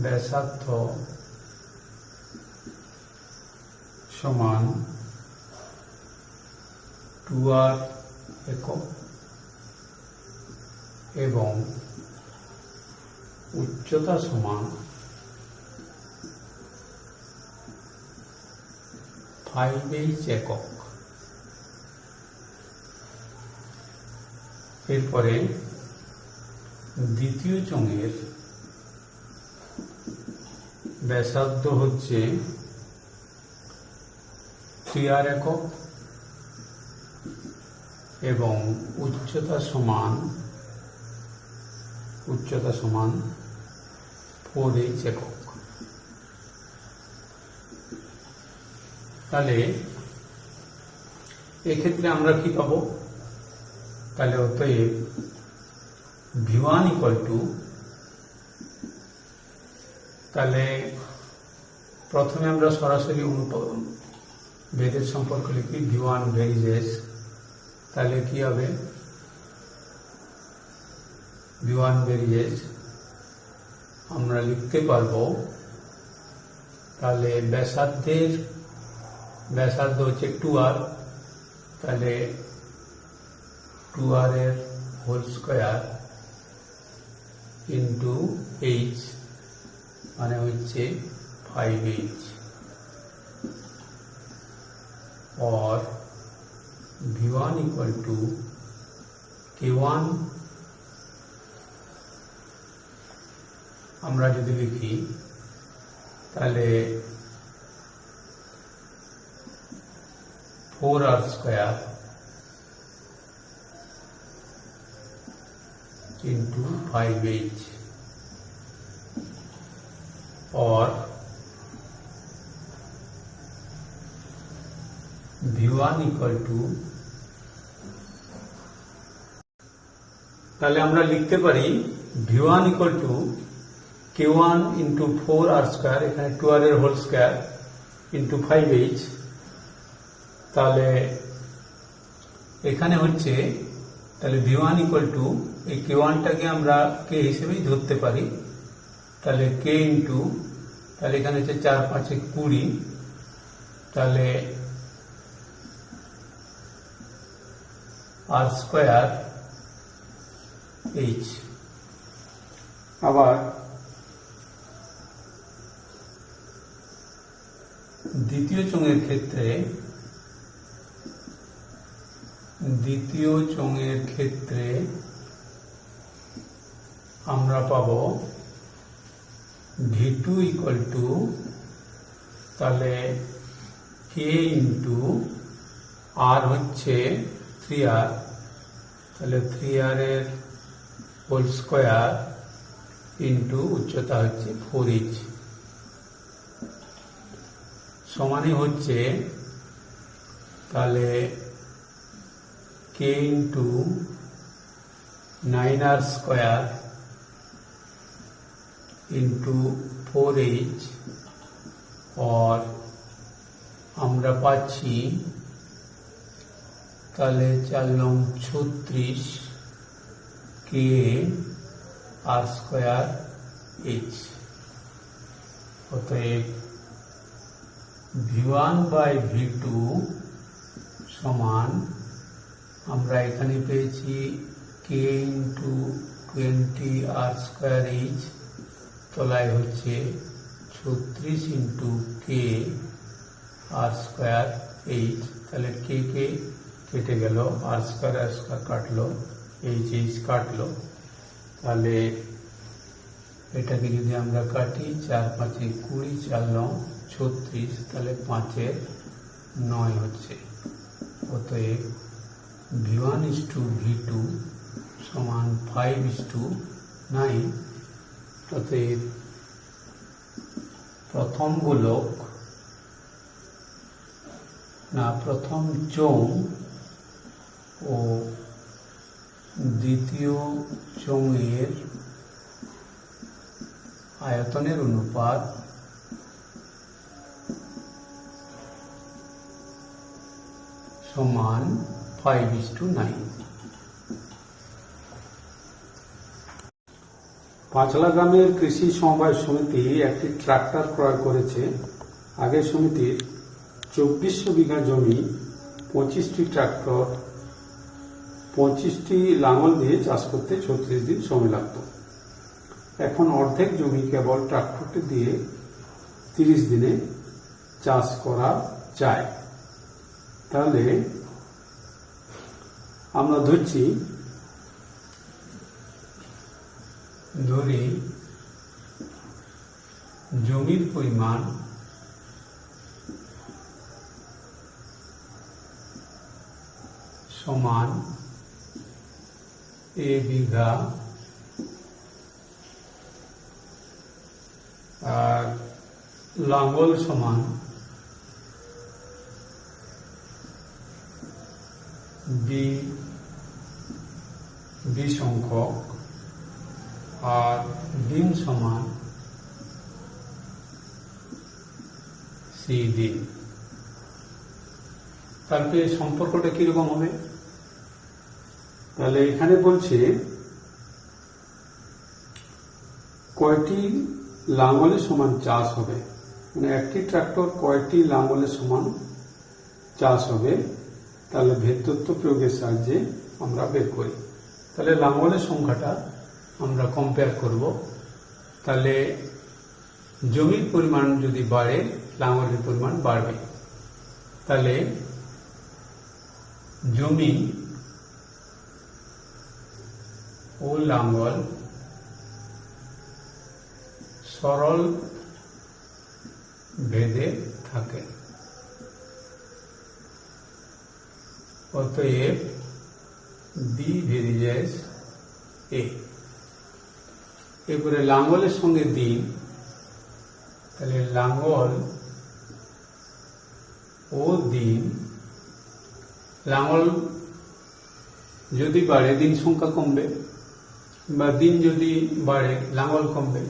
ব্যাসার্ধ সমান 2r একক এবং উচ্চতা সমান 5h একক। এরপরে দ্বিতীয় চোঙের ব্যাসার্ধ হচ্ছে 3r একক এবং উচ্চতা সমান 4h একক। তাহলে এক্ষেত্রে আমরা কি পাবো? তাহলে অতএব V1 ইকুয়াল টু, তাহলে প্রথমে আমরা সরাসরি বেদের সম্পর্ক লিখি, V1 ভেরিজেস, তাহলে কি হবে? V1 ভেরিজেস আমরা লিখতে পারবো, তাহলে ব্যাসার্ধ হচ্ছে 2r, তাহলে 2r এর হোল স্কয়ার ইন্টু h মানে হচ্ছে 5h, और V1 इक्वल टू K1 আমরা যদি লিখি তাহলে 4r স্কয়ার इंटू 5h, और V1 इक्वल टू, তাহলে আমরা লিখতে পারি V1 equal to K1 into 4r square, এখানে 2r এর হোল স্কয়ার ইন্টু 5h। তাহলে এখানে হচ্ছে, তাহলে V1 ইকুয়াল টু এই K1টাকে আমরা K হিসেবেই ধরতে পারি, তাহলে K ইন্টু, তাহলে এখানে হচ্ছে 4 5 20, তাহলে আর স্কয়ার এইচ। আবার দ্বিতীয় চোঙের ক্ষেত্রে আমরা পাবো V2 ইকুয়াল টু, তাহলে K ইন্টু আর হচ্ছে 3r, তাহলে 3r এর হোল স্কয়ার ইন্টু উচ্চতা হচ্ছে 4h, সমানই হচ্ছে তাহলে K into 9r square into 4h, और আমরা পাচ্ছি তাহলে 4 লং 36 K আর স্কয়ার h। অতএব V1 বাই V2 সমান, আমরা এখানে পেয়েছি K ইন্টু 20 আর স্কয়ার h, তলায় হচ্ছে 36 ইন্টু K আর স্কয়ার h, তাহলে K কে K কেটে গেল, আর স্কয়ার কাটলো, এইচ কাটলো। তাহলে এটাকে যদি আমরা কাটি, 4 5 20, 4 9 36, তাহলে 5 9 হচ্ছে। অতএব V1:V2 সমান 5:9। অতএব প্রথম চোঙ ও দ্বিতীয় চোঙের আয়তনের অনুপাত সমান 5:9। পাঁচলা গ্রামের কৃষি সমবায় সমিতি একটি ট্রাক্টর ক্রয় করেছে। আগের সমিতির 2400 বিঘা জমি, 25টি ট্রাক্টর, 25টি লাঙল দিয়ে চাষ করতে 36 দিন সময় লাগত। এখন অর্ধেক জমি কেবল ট্রাক্টরটি দিয়ে 30 দিনে চাষ করা যায়। তাহলে আমরা ধরি জমির পরিমাণ সমান A বিঘা, আর লাঙ্গল সমান B সংখ্যক, আর দিন সমান C দিন। তারপরে সম্পর্কটা কিরকম হবে? তাহলে এখানে বলছে কয়টি লাঙ্গলের সমান চাষ হবে, মানে একটি ট্রাক্টর কয়টি লাঙ্গলের সমান চাষ হবে। তাহলে ভেদতত্ত্ব প্রয়োগের সাহায্যে আমরা বের করি। তাহলে লাঙ্গলের সংখ্যাটা আমরা কম্পেয়ার করব। তাহলে জমির পরিমাণ যদি বাড়ে, লাঙ্গলের পরিমাণ বাড়বে। তাহলে জমি ও লাঙ্গল সরল ভেদে থাকে। অতএব B ভেরিজেস A। এরপরে লাঙ্গলের সঙ্গে দিন, তাহলে লাঙ্গল ও দিন, লাঙ্গল যদি বাড়ে দিন সংখ্যা কমবে, বা দিন যদি বাড়ে লাঙ্গল কমবে।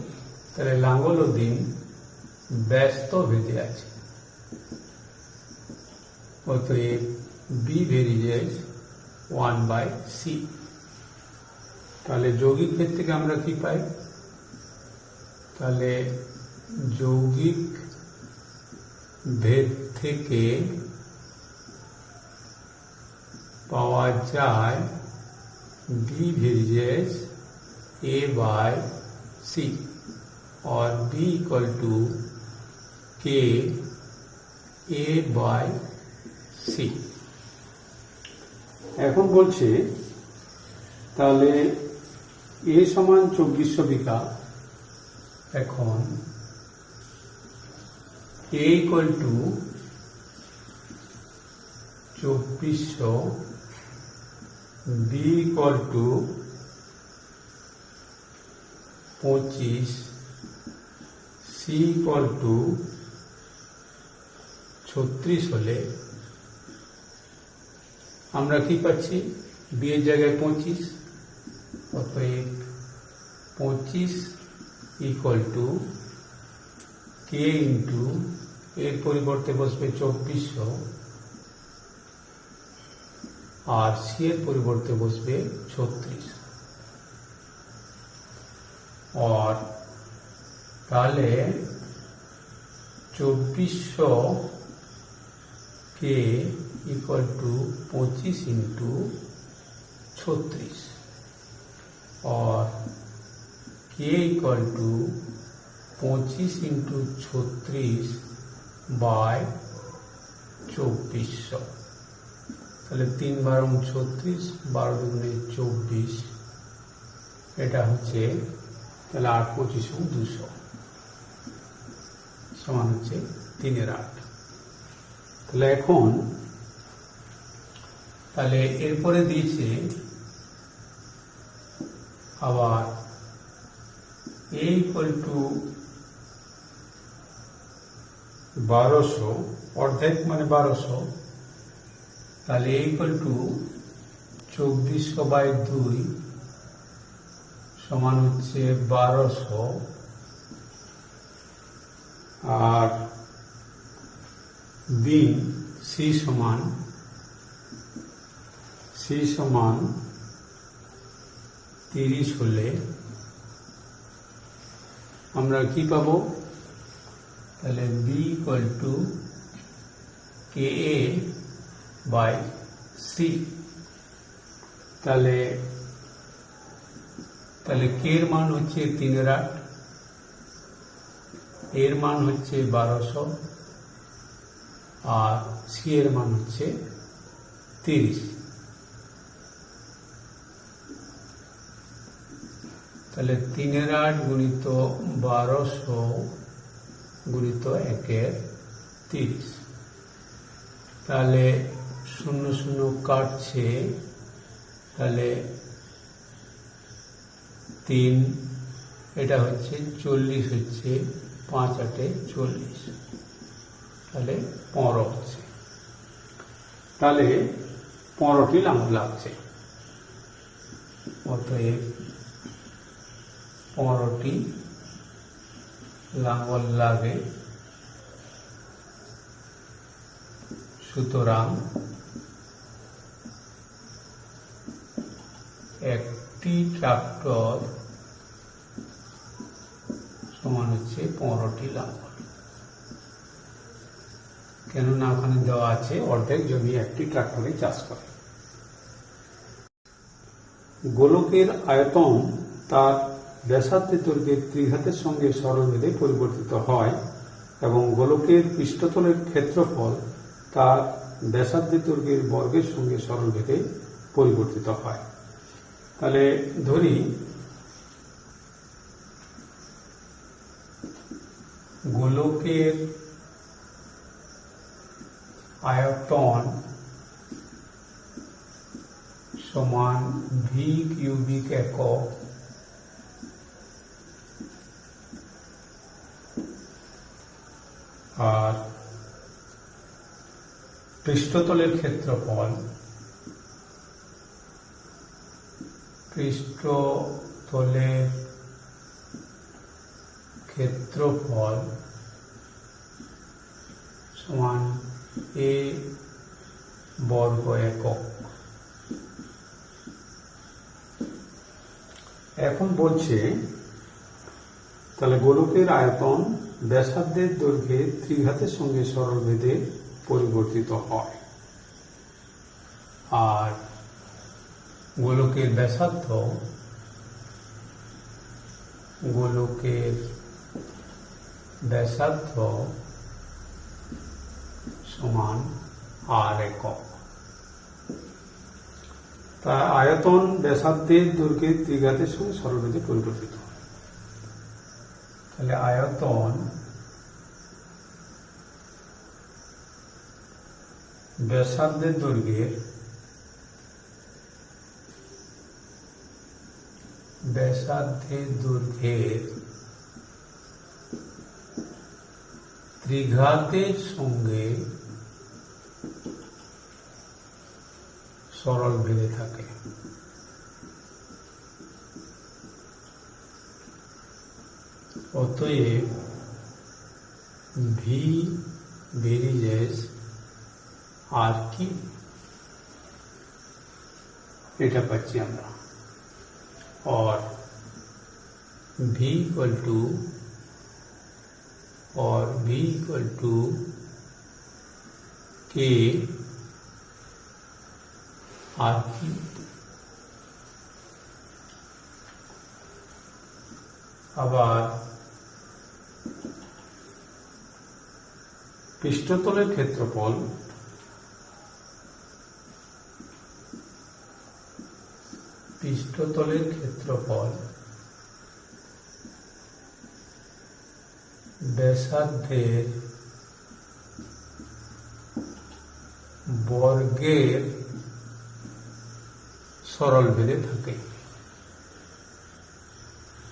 তাহলে লাঙ্গল ও দিন ব্যস্ত ভেদে আছে। অতএব B ভেরিজেস 1/C। তাহলে যৌগিক ভেদ থেকে আমরা কি পাই? তাহলে যৌগিক ভেদ থেকে পাওয়া যায় B ভেরিজেস A/C, और B = K A/C। এখন বলছে তাহলে A সমান 2400 বিঘা। এখন A = 2400, B = 25, C = 36 হলে আমরা কি পাচ্ছি? B এর জায়গায় 25, অতএব 25 = K এর পরিবর্তে বসবে 2400, আর C এর পরিবর্তে বসবে 36। और তাহলে 2400 के इक्वल टू 25 × 36, और के इक्वल टू 25 × 36/2400। তাহলে 3 × 36, 12 দুগুণে 24, এটা হচ্ছে তাহলে 8 × 25 = 200 সমান হচ্ছে 3/8। তাহলে এখন তাহলে এরপরে দিয়েছে আবার a = 1200, অর্ধেক মানে 1200, তাহলে a = 2400/2 সমান হচ্ছে 1200, আর দিন c সমান 30 হলে আমরা কি পাবো? তাহলে b = KA/C। তাহলে k এর মান হচ্ছে 3/8, এর মান হচ্ছে 1200, আর c এর মান হচ্ছে 30। তাহলে 3/8 গুণিত 1200 গুণিত 1/30, তাহলে 0 0 কাটছে, তাহলে 3, এটা হচ্ছে 40, হচ্ছে 5 × 8 = 40, তাহলে 15 হচ্ছে। তাহলে 15টি লাঙল লাগছে, অতএব 15টি লাঙল লাগে। সুতরাং একটি ট্রাক্টর সমান হচ্ছে 15টি লাঙল, কেননা ওখানে দেওয়া আছে অর্ধেক জমি একটি ট্রাক্টরে চাষ করে। গোলকের আয়তন তার ব্যাসার্ধের দৈর্ঘ্যের ত্রিঘাতের সঙ্গে সরলভেদে পরিবর্তিত হয় এবং গোলকের পৃষ্ঠতলের ক্ষেত্রফল তার ব্যাসার্ধের দৈর্ঘ্যের বর্গের সঙ্গে সরলভেদে পরিবর্তিত হয়। তাহলে ধরি গোলকের আয়তন সমান v কিউবিক একক, আর পৃষ্ঠতলের ক্ষেত্রফল সমান a বর্গ একক। এখন বলছে তাহলে গোলকের আয়তন ব্যাসার্ধের দৈর্ঘ্যের ত্রিঘাতের সঙ্গে সরলভেদে পরিবর্তিত হয়, আর গোলকের ব্যাসার্ধ সমান r একক। তা আয়তন ব্যাসার্ধের দৈর্ঘ্যের ত্রিঘাতের সঙ্গে সরলভেদে পরিবর্তিত হয়। তাহলে আয়তন ব্যাসার্ধের দৈর্ঘ্যের ত্রিঘাতের সঙ্গে সরলভেদে থাকে। অতএব v varies আর কি এটা পাচ্ছি আমরা, और v equal to k আর কি। আবার পৃষ্ঠতলের ক্ষেত্রফল পৃষ্ঠতলের ক্ষেত্রফল ব্যাসার্ধের বর্গের সরলভেদে থাকে।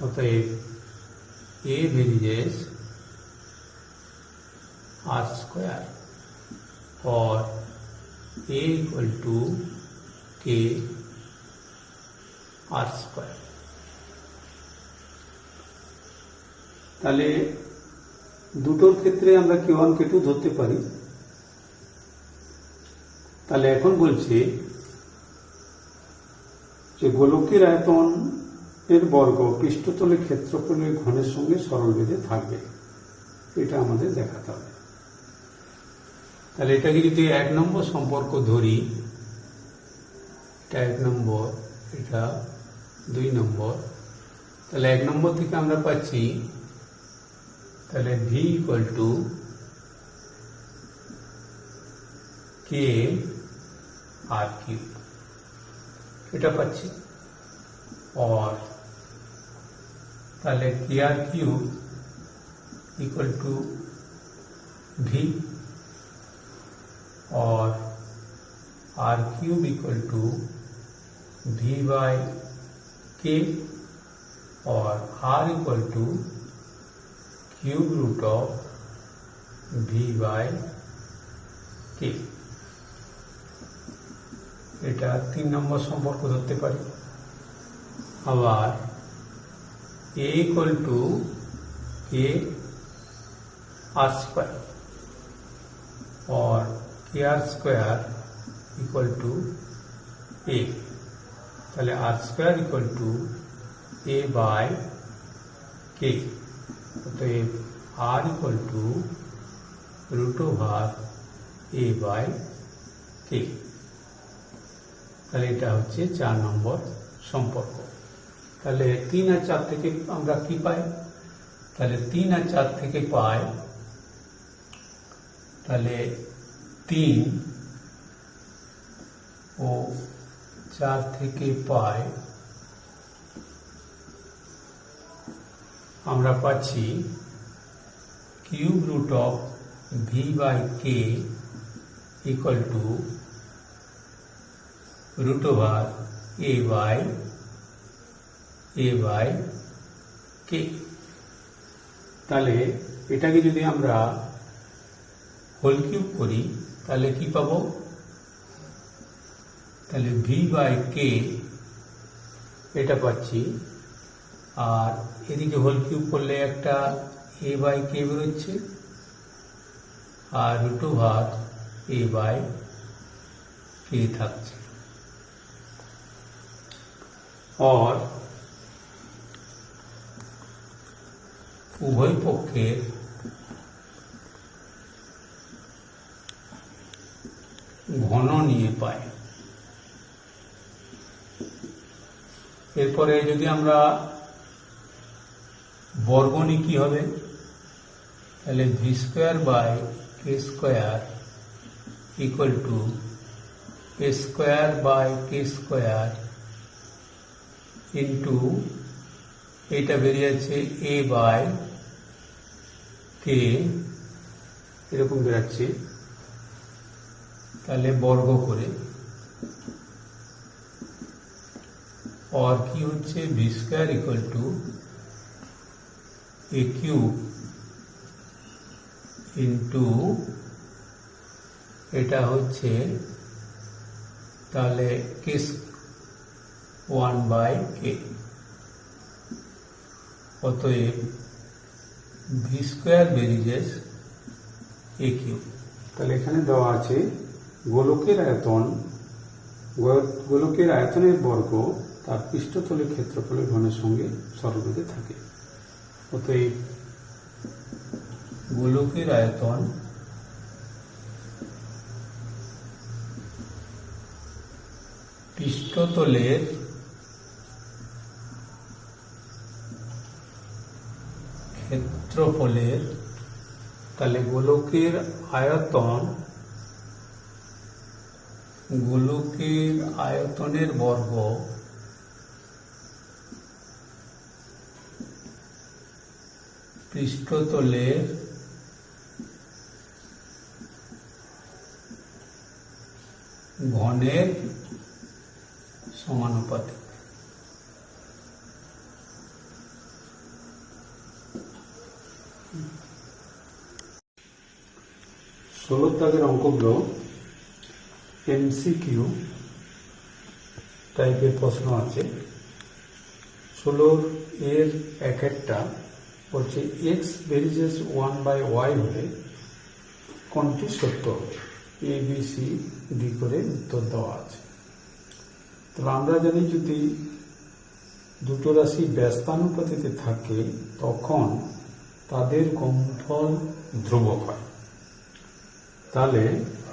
অতএব A varies r square or A equal to K r square। তাহলে দুটোর ক্ষেত্রে আমরা K1 K2 ধরতে পারি। তাহলে এখন বলছি যে গোলকের আয়তন এর বর্গ পৃষ্ঠতলের ক্ষেত্রফলের ঘনের সঙ্গে সরলভেদে থাকবে, এটা আমাদের দেখাতে হবে। তাহলে এটাকে যদি 1 নম্বর সম্পর্ক ধরি, এটা 1 নম্বর, এটা 2 নম্বর, তাহলে 1 নম্বর থেকে আমরা পাচ্ছি তাহলে V equal to K R cube, এটা পাচ্ছি। और তাহলে KR cube equal to V और R cube equal to V by K और R equal to cube root of V by K। এটা 3 নম্বর সম্পর্ক ধরতে পারি। আবার A equal to K R square और KR square equal to A, তাহলে R square equal to A by K, অতএব R equal to root over A by K। তাহলে এটা হচ্ছে 4 নম্বর সম্পর্ক। তাহলে 3 আর 4 থেকে আমরা কি পাই? তাহলে 3 আর 4 থেকে পাই, তাহলে 3 ও 4 থেকে পাই আমরা পাচ্ছি cube root of v by k equal to root over a by k. তাহলে এটাকে যদি আমরা হোল কিউব করি তাহলে কি পাবো? তাহলে ভি বাই কে এটা পাচ্ছি, আর এদিকে হোল কিউব করলে একটা এ বাই কে বেরোচ্ছে, আর রুট ওভার এ বাই কে থাকছে। और উভয় পক্ষের ঘন নিয়ে পাই। এরপরে যদি আমরা বর্গ নিই কি হবে? তাহলে V square by K square equal to A square by K square into এটা বেরিয়েছে এ বাই কে, এরকম বেরাচ্ছে। তাহলে বর্গ করে और কি হচ্ছে V square equal to A cube into এটা হচ্ছে তাহলে কে 1 বাই কে, অতএব ভি স্কোয়ার বেরিয়ে এ কিউব। তাহলে এখানে দেওয়া আছে গোলকের আয়তনের বর্গ তার পৃষ্ঠতলের ক্ষেত্রফলের ঘনের সঙ্গে সরলভেদে থাকে। অতএব গোলকের আয়তন পৃষ্ঠতলের ক্ষেত্রফলের, তাহলে গোলকের আয়তনের বর্গ পৃষ্ঠতলের ঘনের সমানুপাতিক। ষোলোর দাগের অঙ্কগুলো এমসিকিউ টাইপের প্রশ্ন আছে। 16 এর এক একটা বলছে এক্স ভেরিজেস 1/y হলে কোনটি সত্য হবে? এ বি সি ডি করে উত্তর দেওয়া আছে। তাহলে আমরা জানি যদি দুটো রাশি ব্যস্তানুপাতিতে থাকে তখন তাদের গুণফল ধ্রুবক হয়। তাহলে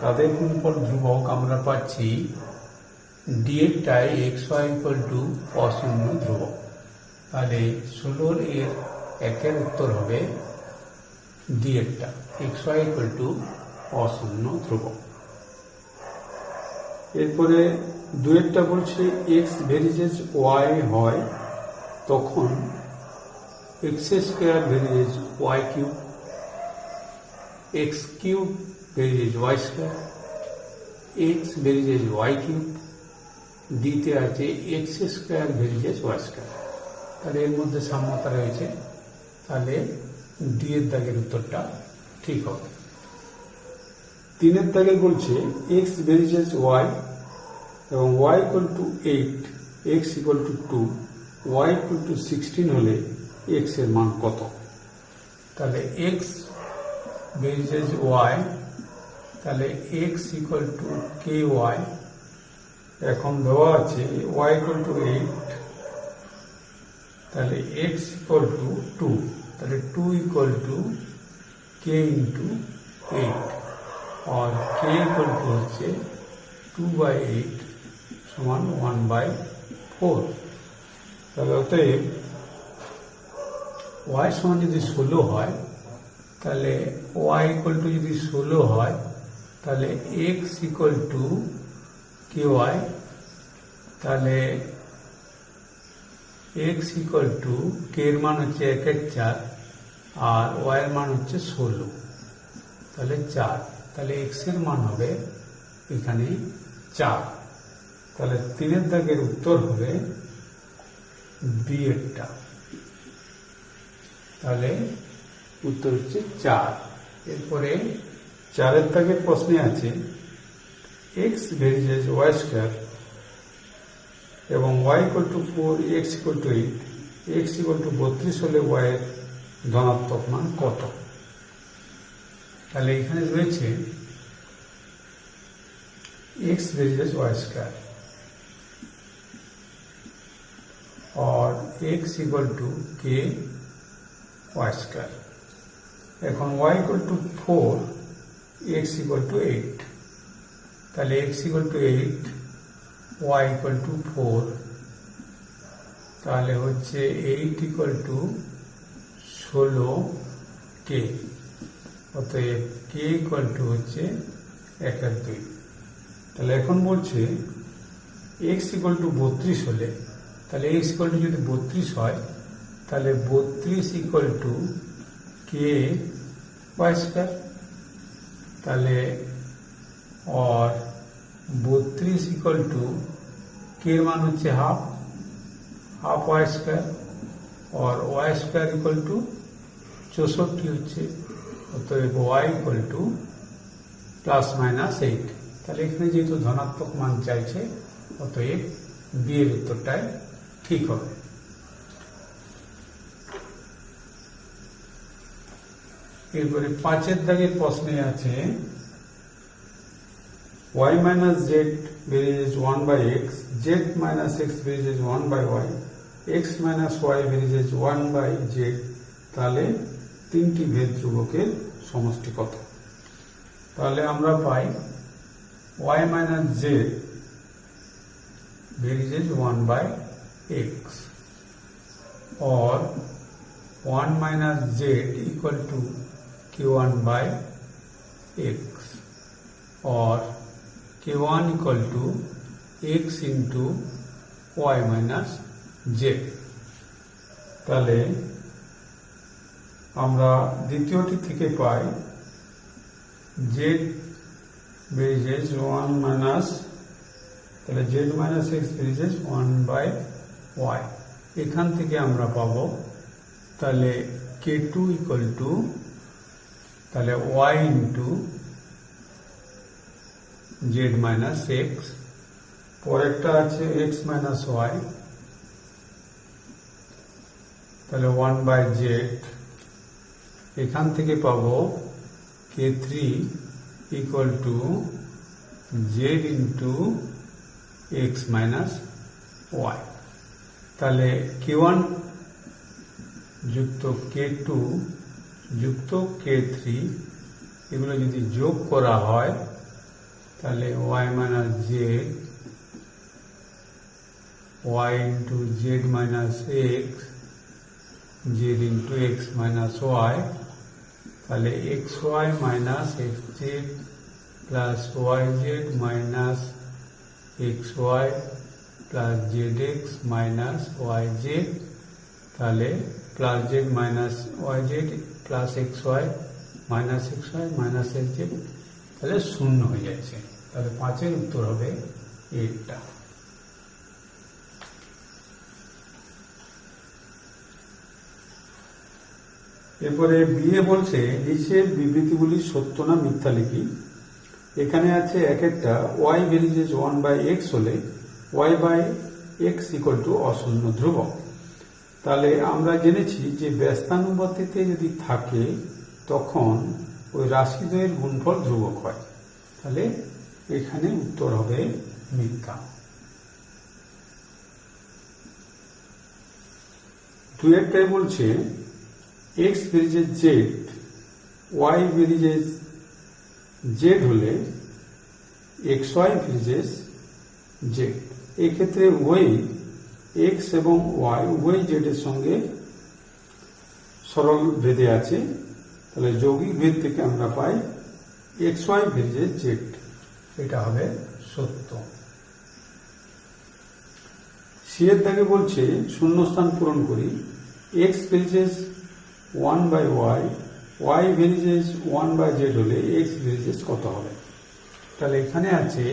তাদের গুণফল ধ্রুবক আমরা পাচ্ছি ডি এরটাই এক্স ওয়াই ইকুয়াল টু অশূন্য ধ্রুবক। তাহলে 16 এর একের উত্তর হবে ডি এরটা এক্স ওয়াই ইকুয়াল টু অশূন্য ধ্রুবক। এরপরে দুয়েরটা বলছে এক্স ভেরিজেস ওয়াই হয় তখন x square varies y cube, x cube varies Y square, x varies y cube, ডিতে আছে x square varies Y square. তাহলে এর মধ্যে সাম্যতা রয়েছে, তাহলে ডি এর দাগের উত্তরটা ঠিক হবে। তিনের দাগে বলছে এক্স ভেরিজেস ওয়াই এবং Y equal to 8, X equal to 2, Y equal to 16 হলে এক্স এর মান কত? তাহলে এক্স ভেরিজেস ওয়াই, তাহলে X equal to K Y, এখন দেওয়া আছে ওয়াই ইকুয়াল টু 8, তাহলে এক্স ইকুয়াল টু 2, তাহলে 2 ইকুয়াল টু কে ইন্টু 8 और কে ইকুয়াল টু হচ্ছে 2/8 সমান 1/4। তাহলে অতএব ওয়াই সমান যদি 16 হয় তাহলে ওয়াই ইকুয়াল টু যদি 16 হয় তাহলে X equal to K Y, তাহলে এক্স ইকুয়াল টু কে এর মান হচ্ছে 1/4 আর ওয়াই এর মান হচ্ছে 16, তাহলে 4, তাহলে এক্স এর মান হবে এখানে 4। তাহলে তিনের দাগের উত্তর হবে বি এরটা, তাহলে উত্তর হচ্ছে 4। এরপরে 4 দাগের প্রশ্নে আছে এক্স ভেরিজেস ওয়াই স্কোয়ার এবং Y equal to 4, X equal to 8, X equal to 32 হলে ওয়াই এর ধনাত্মক মান কত? তাহলে এখানে রয়েছে एक्स वेरिएस वाई स्क्वायर और एक्स इक्वल टू के वाई स्क्वायर। এখন y equal to 4, x equal to 8, তাহলে x equal to 8, y equal to 4, তাহলে হচ্ছে 8 इक्वल टू 16 k, অতএব k इक्वल टू হচ্ছে 1/2। তাহলে এখন বলছে x ইকুয়াল টু 32 হলে, তাহলে x ইকুয়াল টু যদি 32 হয় তাহলে 32 equal to K Y square, তাহলে और 32 ইকুয়াল টু কে এর মান হচ্ছে হাফ ওয়াই স্কোয়ার और ওয়াই স্কোয়ার ইকুয়াল টু 64 হচ্ছে, অতএব ওয়াই ইকুয়াল টু ±8। তাহলে এখানে যেহেতু ধনাত্মক মান চাইছে অতএব বি এর উত্তরটাই ঠিক হবে। এরপরে 5 দাগের প্রশ্নে আছে y minus z varies 1/x, z minus x varies 1/y, x minus y varies 1/z, তাহলে তিনটি ভেদ ধ্রুবকের সমষ্টি কত? তাহলে আমরা পাই y minus z varies 1/x और 1 minus z equal to k1/x और k1 equal to x into y minus z। তাহলে আমরা দ্বিতীয়টি থেকে পাই z বেরিজেস 1 মাইনাস, তাহলে z মাইনাস এক্স বেরিজেস 1/y। এখান থেকে আমরা পাবো তাহলে k2 ইকুয়াল টু তাহলে y into z minus x, পরেরটা আছে x মাইনাস y, তাহলে 1/z। এখান থেকে পাবো k3 equal to z into x minus y। তাহলে k1 যুক্ত k2 যুক্ত k3 এগুলো যদি যোগ করা হয় তাহলে y minus z, y into z minus x, z into x minus y, তাহলে xy minus xz plus yz minus xy plus zx minus yz, তাহলে plus z minus yz plus xy minus xy minus hz, তাহলে 0 হয়ে যাচ্ছে। তাহলে 5-এর উত্তর হবে এটা। এরপরে বিয়ে বলছে নিচের বিবৃতিগুলি সত্য না মিথ্যা লিখি। এখানে আছে এক একটা y ভেরিজেস 1/x হলে y/x ইকুয়াল টু অশূন্য ধ্রুবক। তাহলে আমরা জেনেছি যে ব্যস্তানুপাতিতে যদি থাকে তখন ওই রাশিদ্বয়ের গুণফল ধ্রুবক হয়, তাহলে এখানে উত্তর হবে মিথ্যা। 2-টাই বলছে x ভেরিজেস z y ভেরিজেস z হলে xy ভেরিজেস z। এক্ষেত্রে উভয়ই x এবং y উভয় z এর সঙ্গে সরল ভেদে আছে, তাহলে যৌগিক ভেদ থেকে আমরা পাই xy ভেরিজেস z, এটা হবে সত্য। সি এর দাগে বলছে শূন্যস্থান পূরণ করি, x ভেরিজেস 1/y, y ভেরিজেস 1/z হলে x ভেরিজেস কত হবে? তাহলে এখানে আছে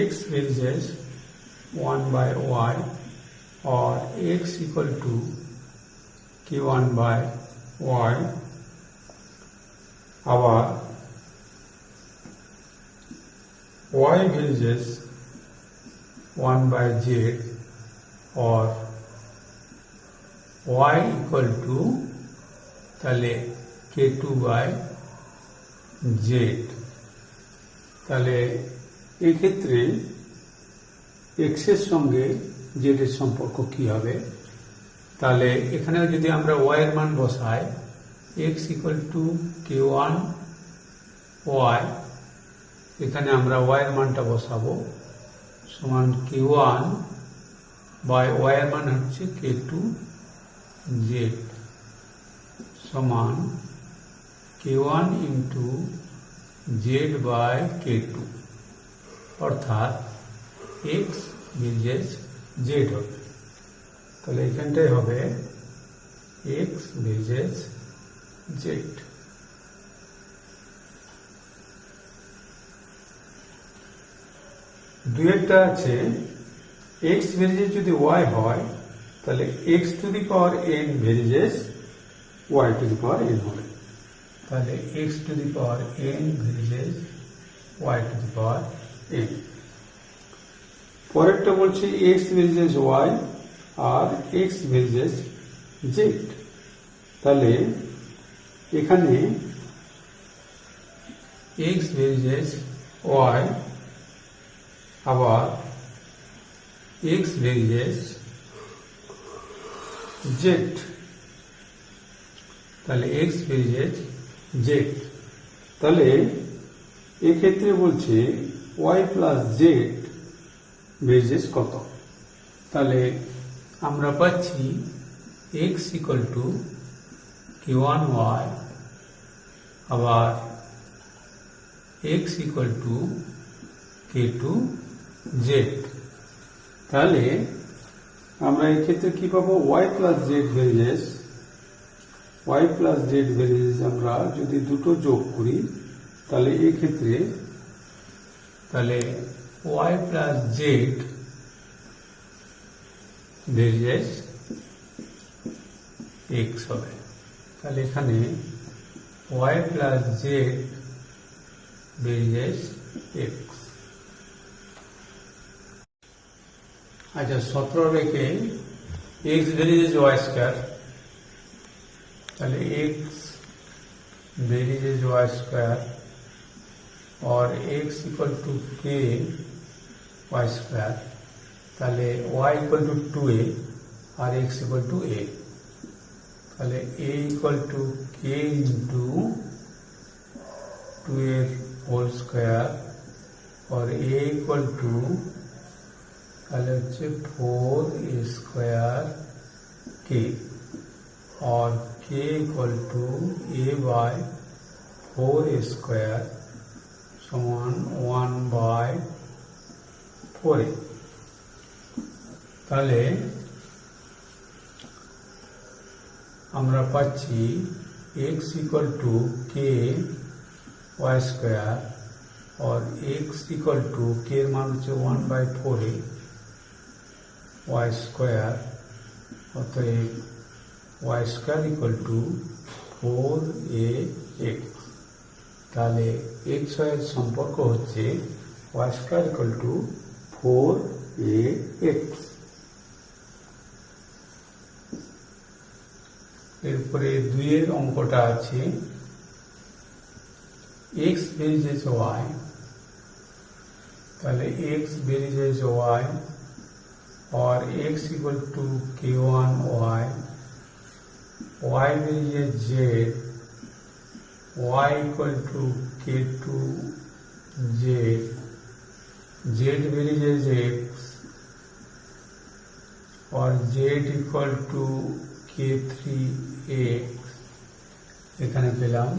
x ভেরিজেস 1/y और x इक्वल टू k1/y, আবার y ভেরিজেস 1/z और y इक्वल टू তাহলে k2/z। তাহলে এই ক্ষেত্রে x এর সঙ্গে z এর সম্পর্ক কি হবে? তাহলে এখানে যদি আমরা y এর মান বসাই x ইকুয়াল টু k1y, এখানে আমরা y এর মানটা বসাবো সমান k1 বাই y এর মান হচ্ছে k2z সমান k1 into z by k2, অর্থাৎ x ভেরিজেস z হবে। তাহলে এখানটাই হবে x ভেরিজেস z। দুইটা আছে x ভেরিজেস যদি y হয় তাহলে x to the power n ভেরিজেস y to the power n হবে, তাহলে x to the power n ভেরিজেস y to the power n। পরেরটা বলছে x ভেরিজেস y আর x ভেরিজেস z। তাহলে এখানে x ভেরিজেস y আবার x ভেরিজেস z, তাহলে x ভেরিজেস z। তাহলে এক্ষেত্রে বলছে y প্লাস z ভেরিজেস কত? তাহলে আমরা পাচ্ছি x ইকুয়াল টু k1y আবার x ইকুয়াল টু k2z। তাহলে আমরা এই ক্ষেত্রে কি পাবো? y plus z varies y plus z varies আমরা যদি দুটো যোগ করি তাহলে এক্ষেত্রে তাহলে y plus z varies x হবে। তাহলে এখানে y plus z varies x. अच्छा 17 রেখে x ভেরিয়েজ ওয়াই স্কোয়ার, তাহলে x ভেরিয়েজ ওয়াই স্কোয়ার और x इक्वल टू के वाई स्क्वायर, তাহলে y इक्वल टू 2a और x इक्वल टू a, তাহলে a equal to k into 2a whole square और a equal to তাহলে হচ্ছে 4a square k और k equal to a by 4a square समान 1 by 4a। তাহলে আমরা পাচ্ছি x equal to k Y square और x इक्वल टू k এর মান হচ্ছে 1 बाय 4a वाई स्क्वायर, অতএব Y square equal to 4ax। তাহলে x এর সম্পর্ক হচ্ছে y square equal to 4ax। এরপরে 2 এর অঙ্কটা আছে x ভেরিয়েজ y, তাহলে x ভেরিয়েজ y और x equal to k1y, y varies z, y equal to k2z, z varies x और z इक्वल टू k3x এখানে পেলাম।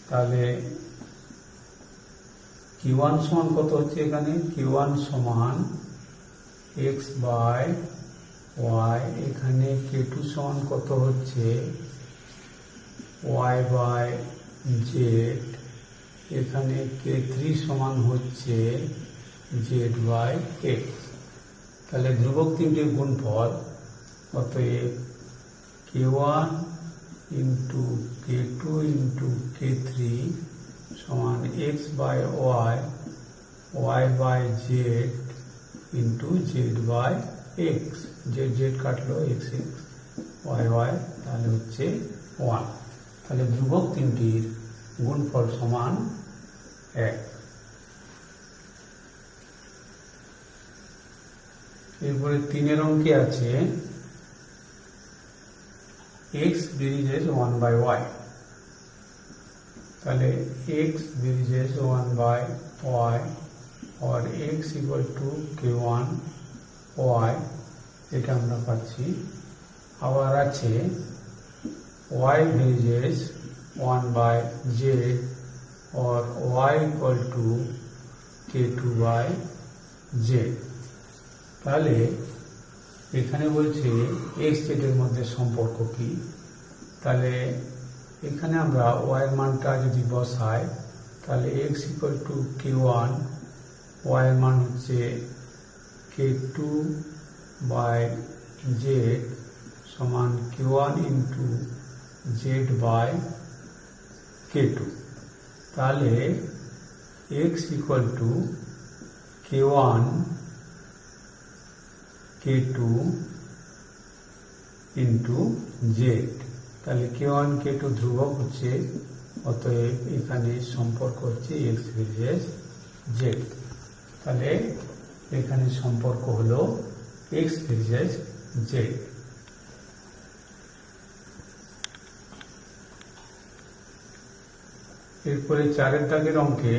তাহলে q1 সমান কত হচ্ছে, এখানে q1 সমান x বাই y, এখানে k2 সমান কত হচ্ছে y বাই z, এখানে k3 সমান হচ্ছে z বাই x। তাহলে ধ্রুবক তিনটির গুণফল, অতএব k1 into k2 into k3 সমান x by y, y by z into Z by X, Z Z काटलो एक्स एक्स वाई वाई, তাহলে হচ্ছে 1। তাহলে ধ্রুবক তিনটির গুণফল সমান 1। এরপরে 3 এর অঙ্কে আছে x ভেরিয়েজ 1 বাই y, তাহলে x ভেরিয়েজ 1 বাই y और x equal to k1 y, এটা আমরা পাচ্ছি। আবার আছে y ভেরিয়েজ 1 বাই z और y equal to k2 by z। তাহলে এখানে বলছে x z এর মধ্যে সম্পর্ক কি, তাহলে এখানে আমরা y এর মানটা যদি বসাই তাহলে x equal to k1, y এর মান হচ্ছে k2 বাই z সমান k1 into z by k2। তাহলে x equal to k1 k2 into z, তাহলে k1 k2 ধ্রুবক হচ্ছে, অতএব এখানে সম্পর্ক হচ্ছে x ভেরিয়েজ z। তাহলে এখানে সম্পর্ক হলো x ভেরিয়েজ z। এরপরে 4 এর দাগের অঙ্কে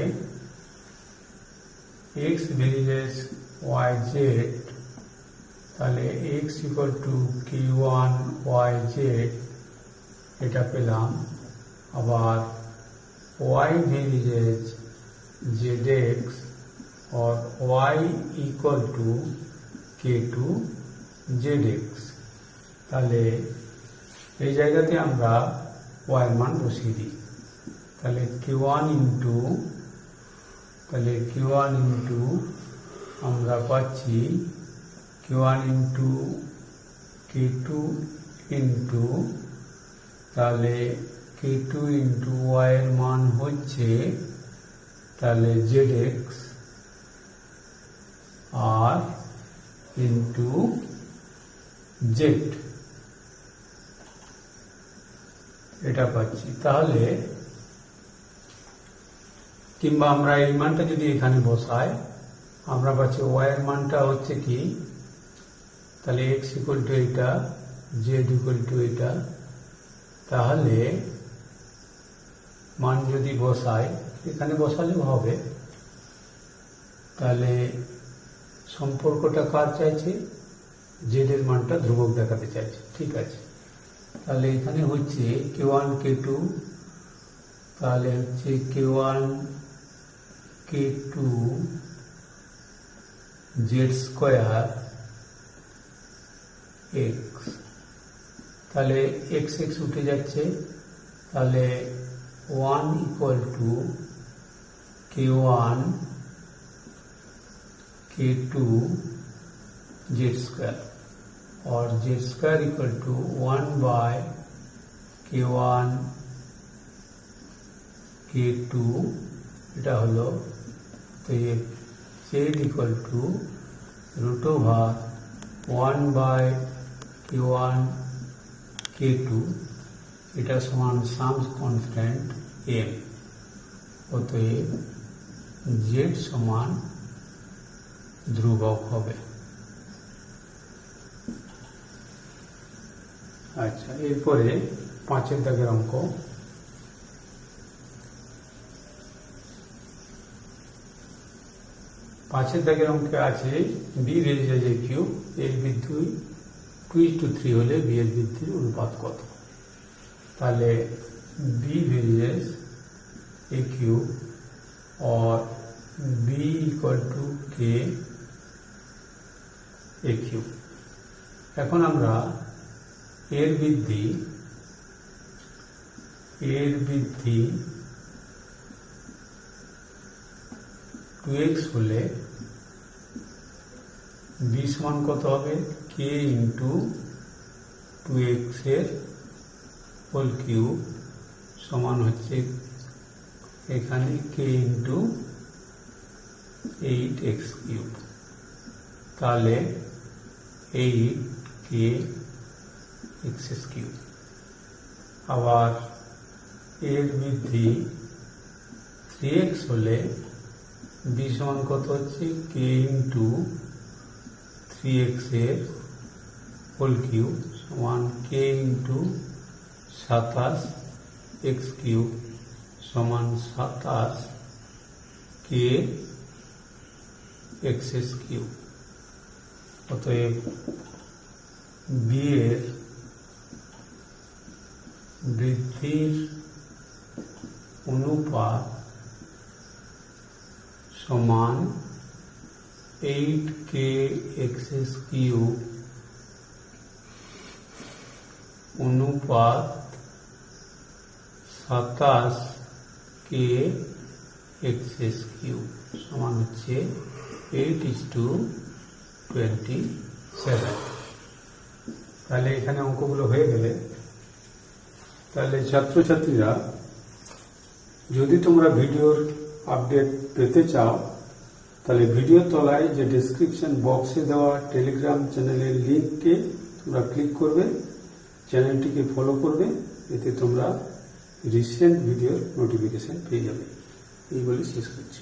x ভেরিয়েজ y z, তাহলে x equal to k1 y z এটা পেলাম। আবার y ভেরিয়েজ zx और y equal to k2 zx। তাহলে এই জায়গাতে আমরা ওয়াই এর মান বসিয়ে দিই। তাহলে Q1 ইন্টু আমরা পাচ্ছি Q1 ইন্টু K2 ইন্টু তাহলে K2 ইন্টু ওয়াই এর মান হচ্ছে তাহলে ZX আর ইন্টু Z এটা পাচ্ছি। তাহলে কিংবা আমরা এই মানটা যদি এখানে বসাই আমরা পাচ্ছি ওয়াই এর মানটা হচ্ছে কি তাহলে x ইকুয়াল টু এটা z ইকুয়াল টু এটা। তাহলে মান যদি বসাই এখানে বসালেও হবে। তাহলে সম্পর্কটা কার চাইছে z এর মানটা ধ্রুবক দেখাতে চাইছে। ঠিক আছে, তাহলে এখানে হচ্ছে K1 K2 তাহলে হচ্ছে K1 K2 z square x তাহলে x উঠে যাচ্ছে। তাহলে 1 equal to K1 K2 z square और z square equal to 1 by K1 K2 এটা হলো। তো ये z इक्वल टू root over 1 by K1 K2 এটা সমান সামস কনস্ট্যান্ট m। অতএব z সমান ধ্রুবক হবে। আচ্ছা, এরপরে 5 দাগের অঙ্ক। 5 দাগের অঙ্কে আছে b রেজেজ a কিউব এর বৃদ্ধি 2:3 হলে b এর বৃদ্ধির অনুপাত কত। তাহলে b রেজেজ a কিউব और b equal to k a cube. এখন আমরা এর বৃদ্ধি 2x হলে b সমান কত হবে k ইন্টু 2x এর হোল কিউব সমান হচ্ছে এখানে k ইন্টু 8x কিউব। তাহলে 8k x কিউব। আবার এর বৃদ্ধি 3x হলে b সমান কত হচ্ছে k ইন্টু 3x এর হোল কিউব সমান k ইন্টু 27x কিউব সমান 27k x কিউব। অতএব b এর বৃদ্ধির অনুপাত সমান 8k x কিউব অনুপাত 27k x কিউব সমান হচ্ছে 8:27। তাহলে এখানে অঙ্কগুলো হয়ে গেলে তাহলে ছাত্রছাত্রীরা যদি তোমরা ভিডিওর আপডেট পেতে চাও তাহলে ভিডিও তলায় যে ডেসক্রিপশন বক্সে দেওয়া টেলিগ্রাম চ্যানেলের লিংকে তোমরা ক্লিক করবে, চ্যানেলটিকে ফলো করবে, এতে তোমরা রিসেন্ট ভিডিওর নোটিফিকেশন পেয়ে যাবে। এই বলে শেষ করছি।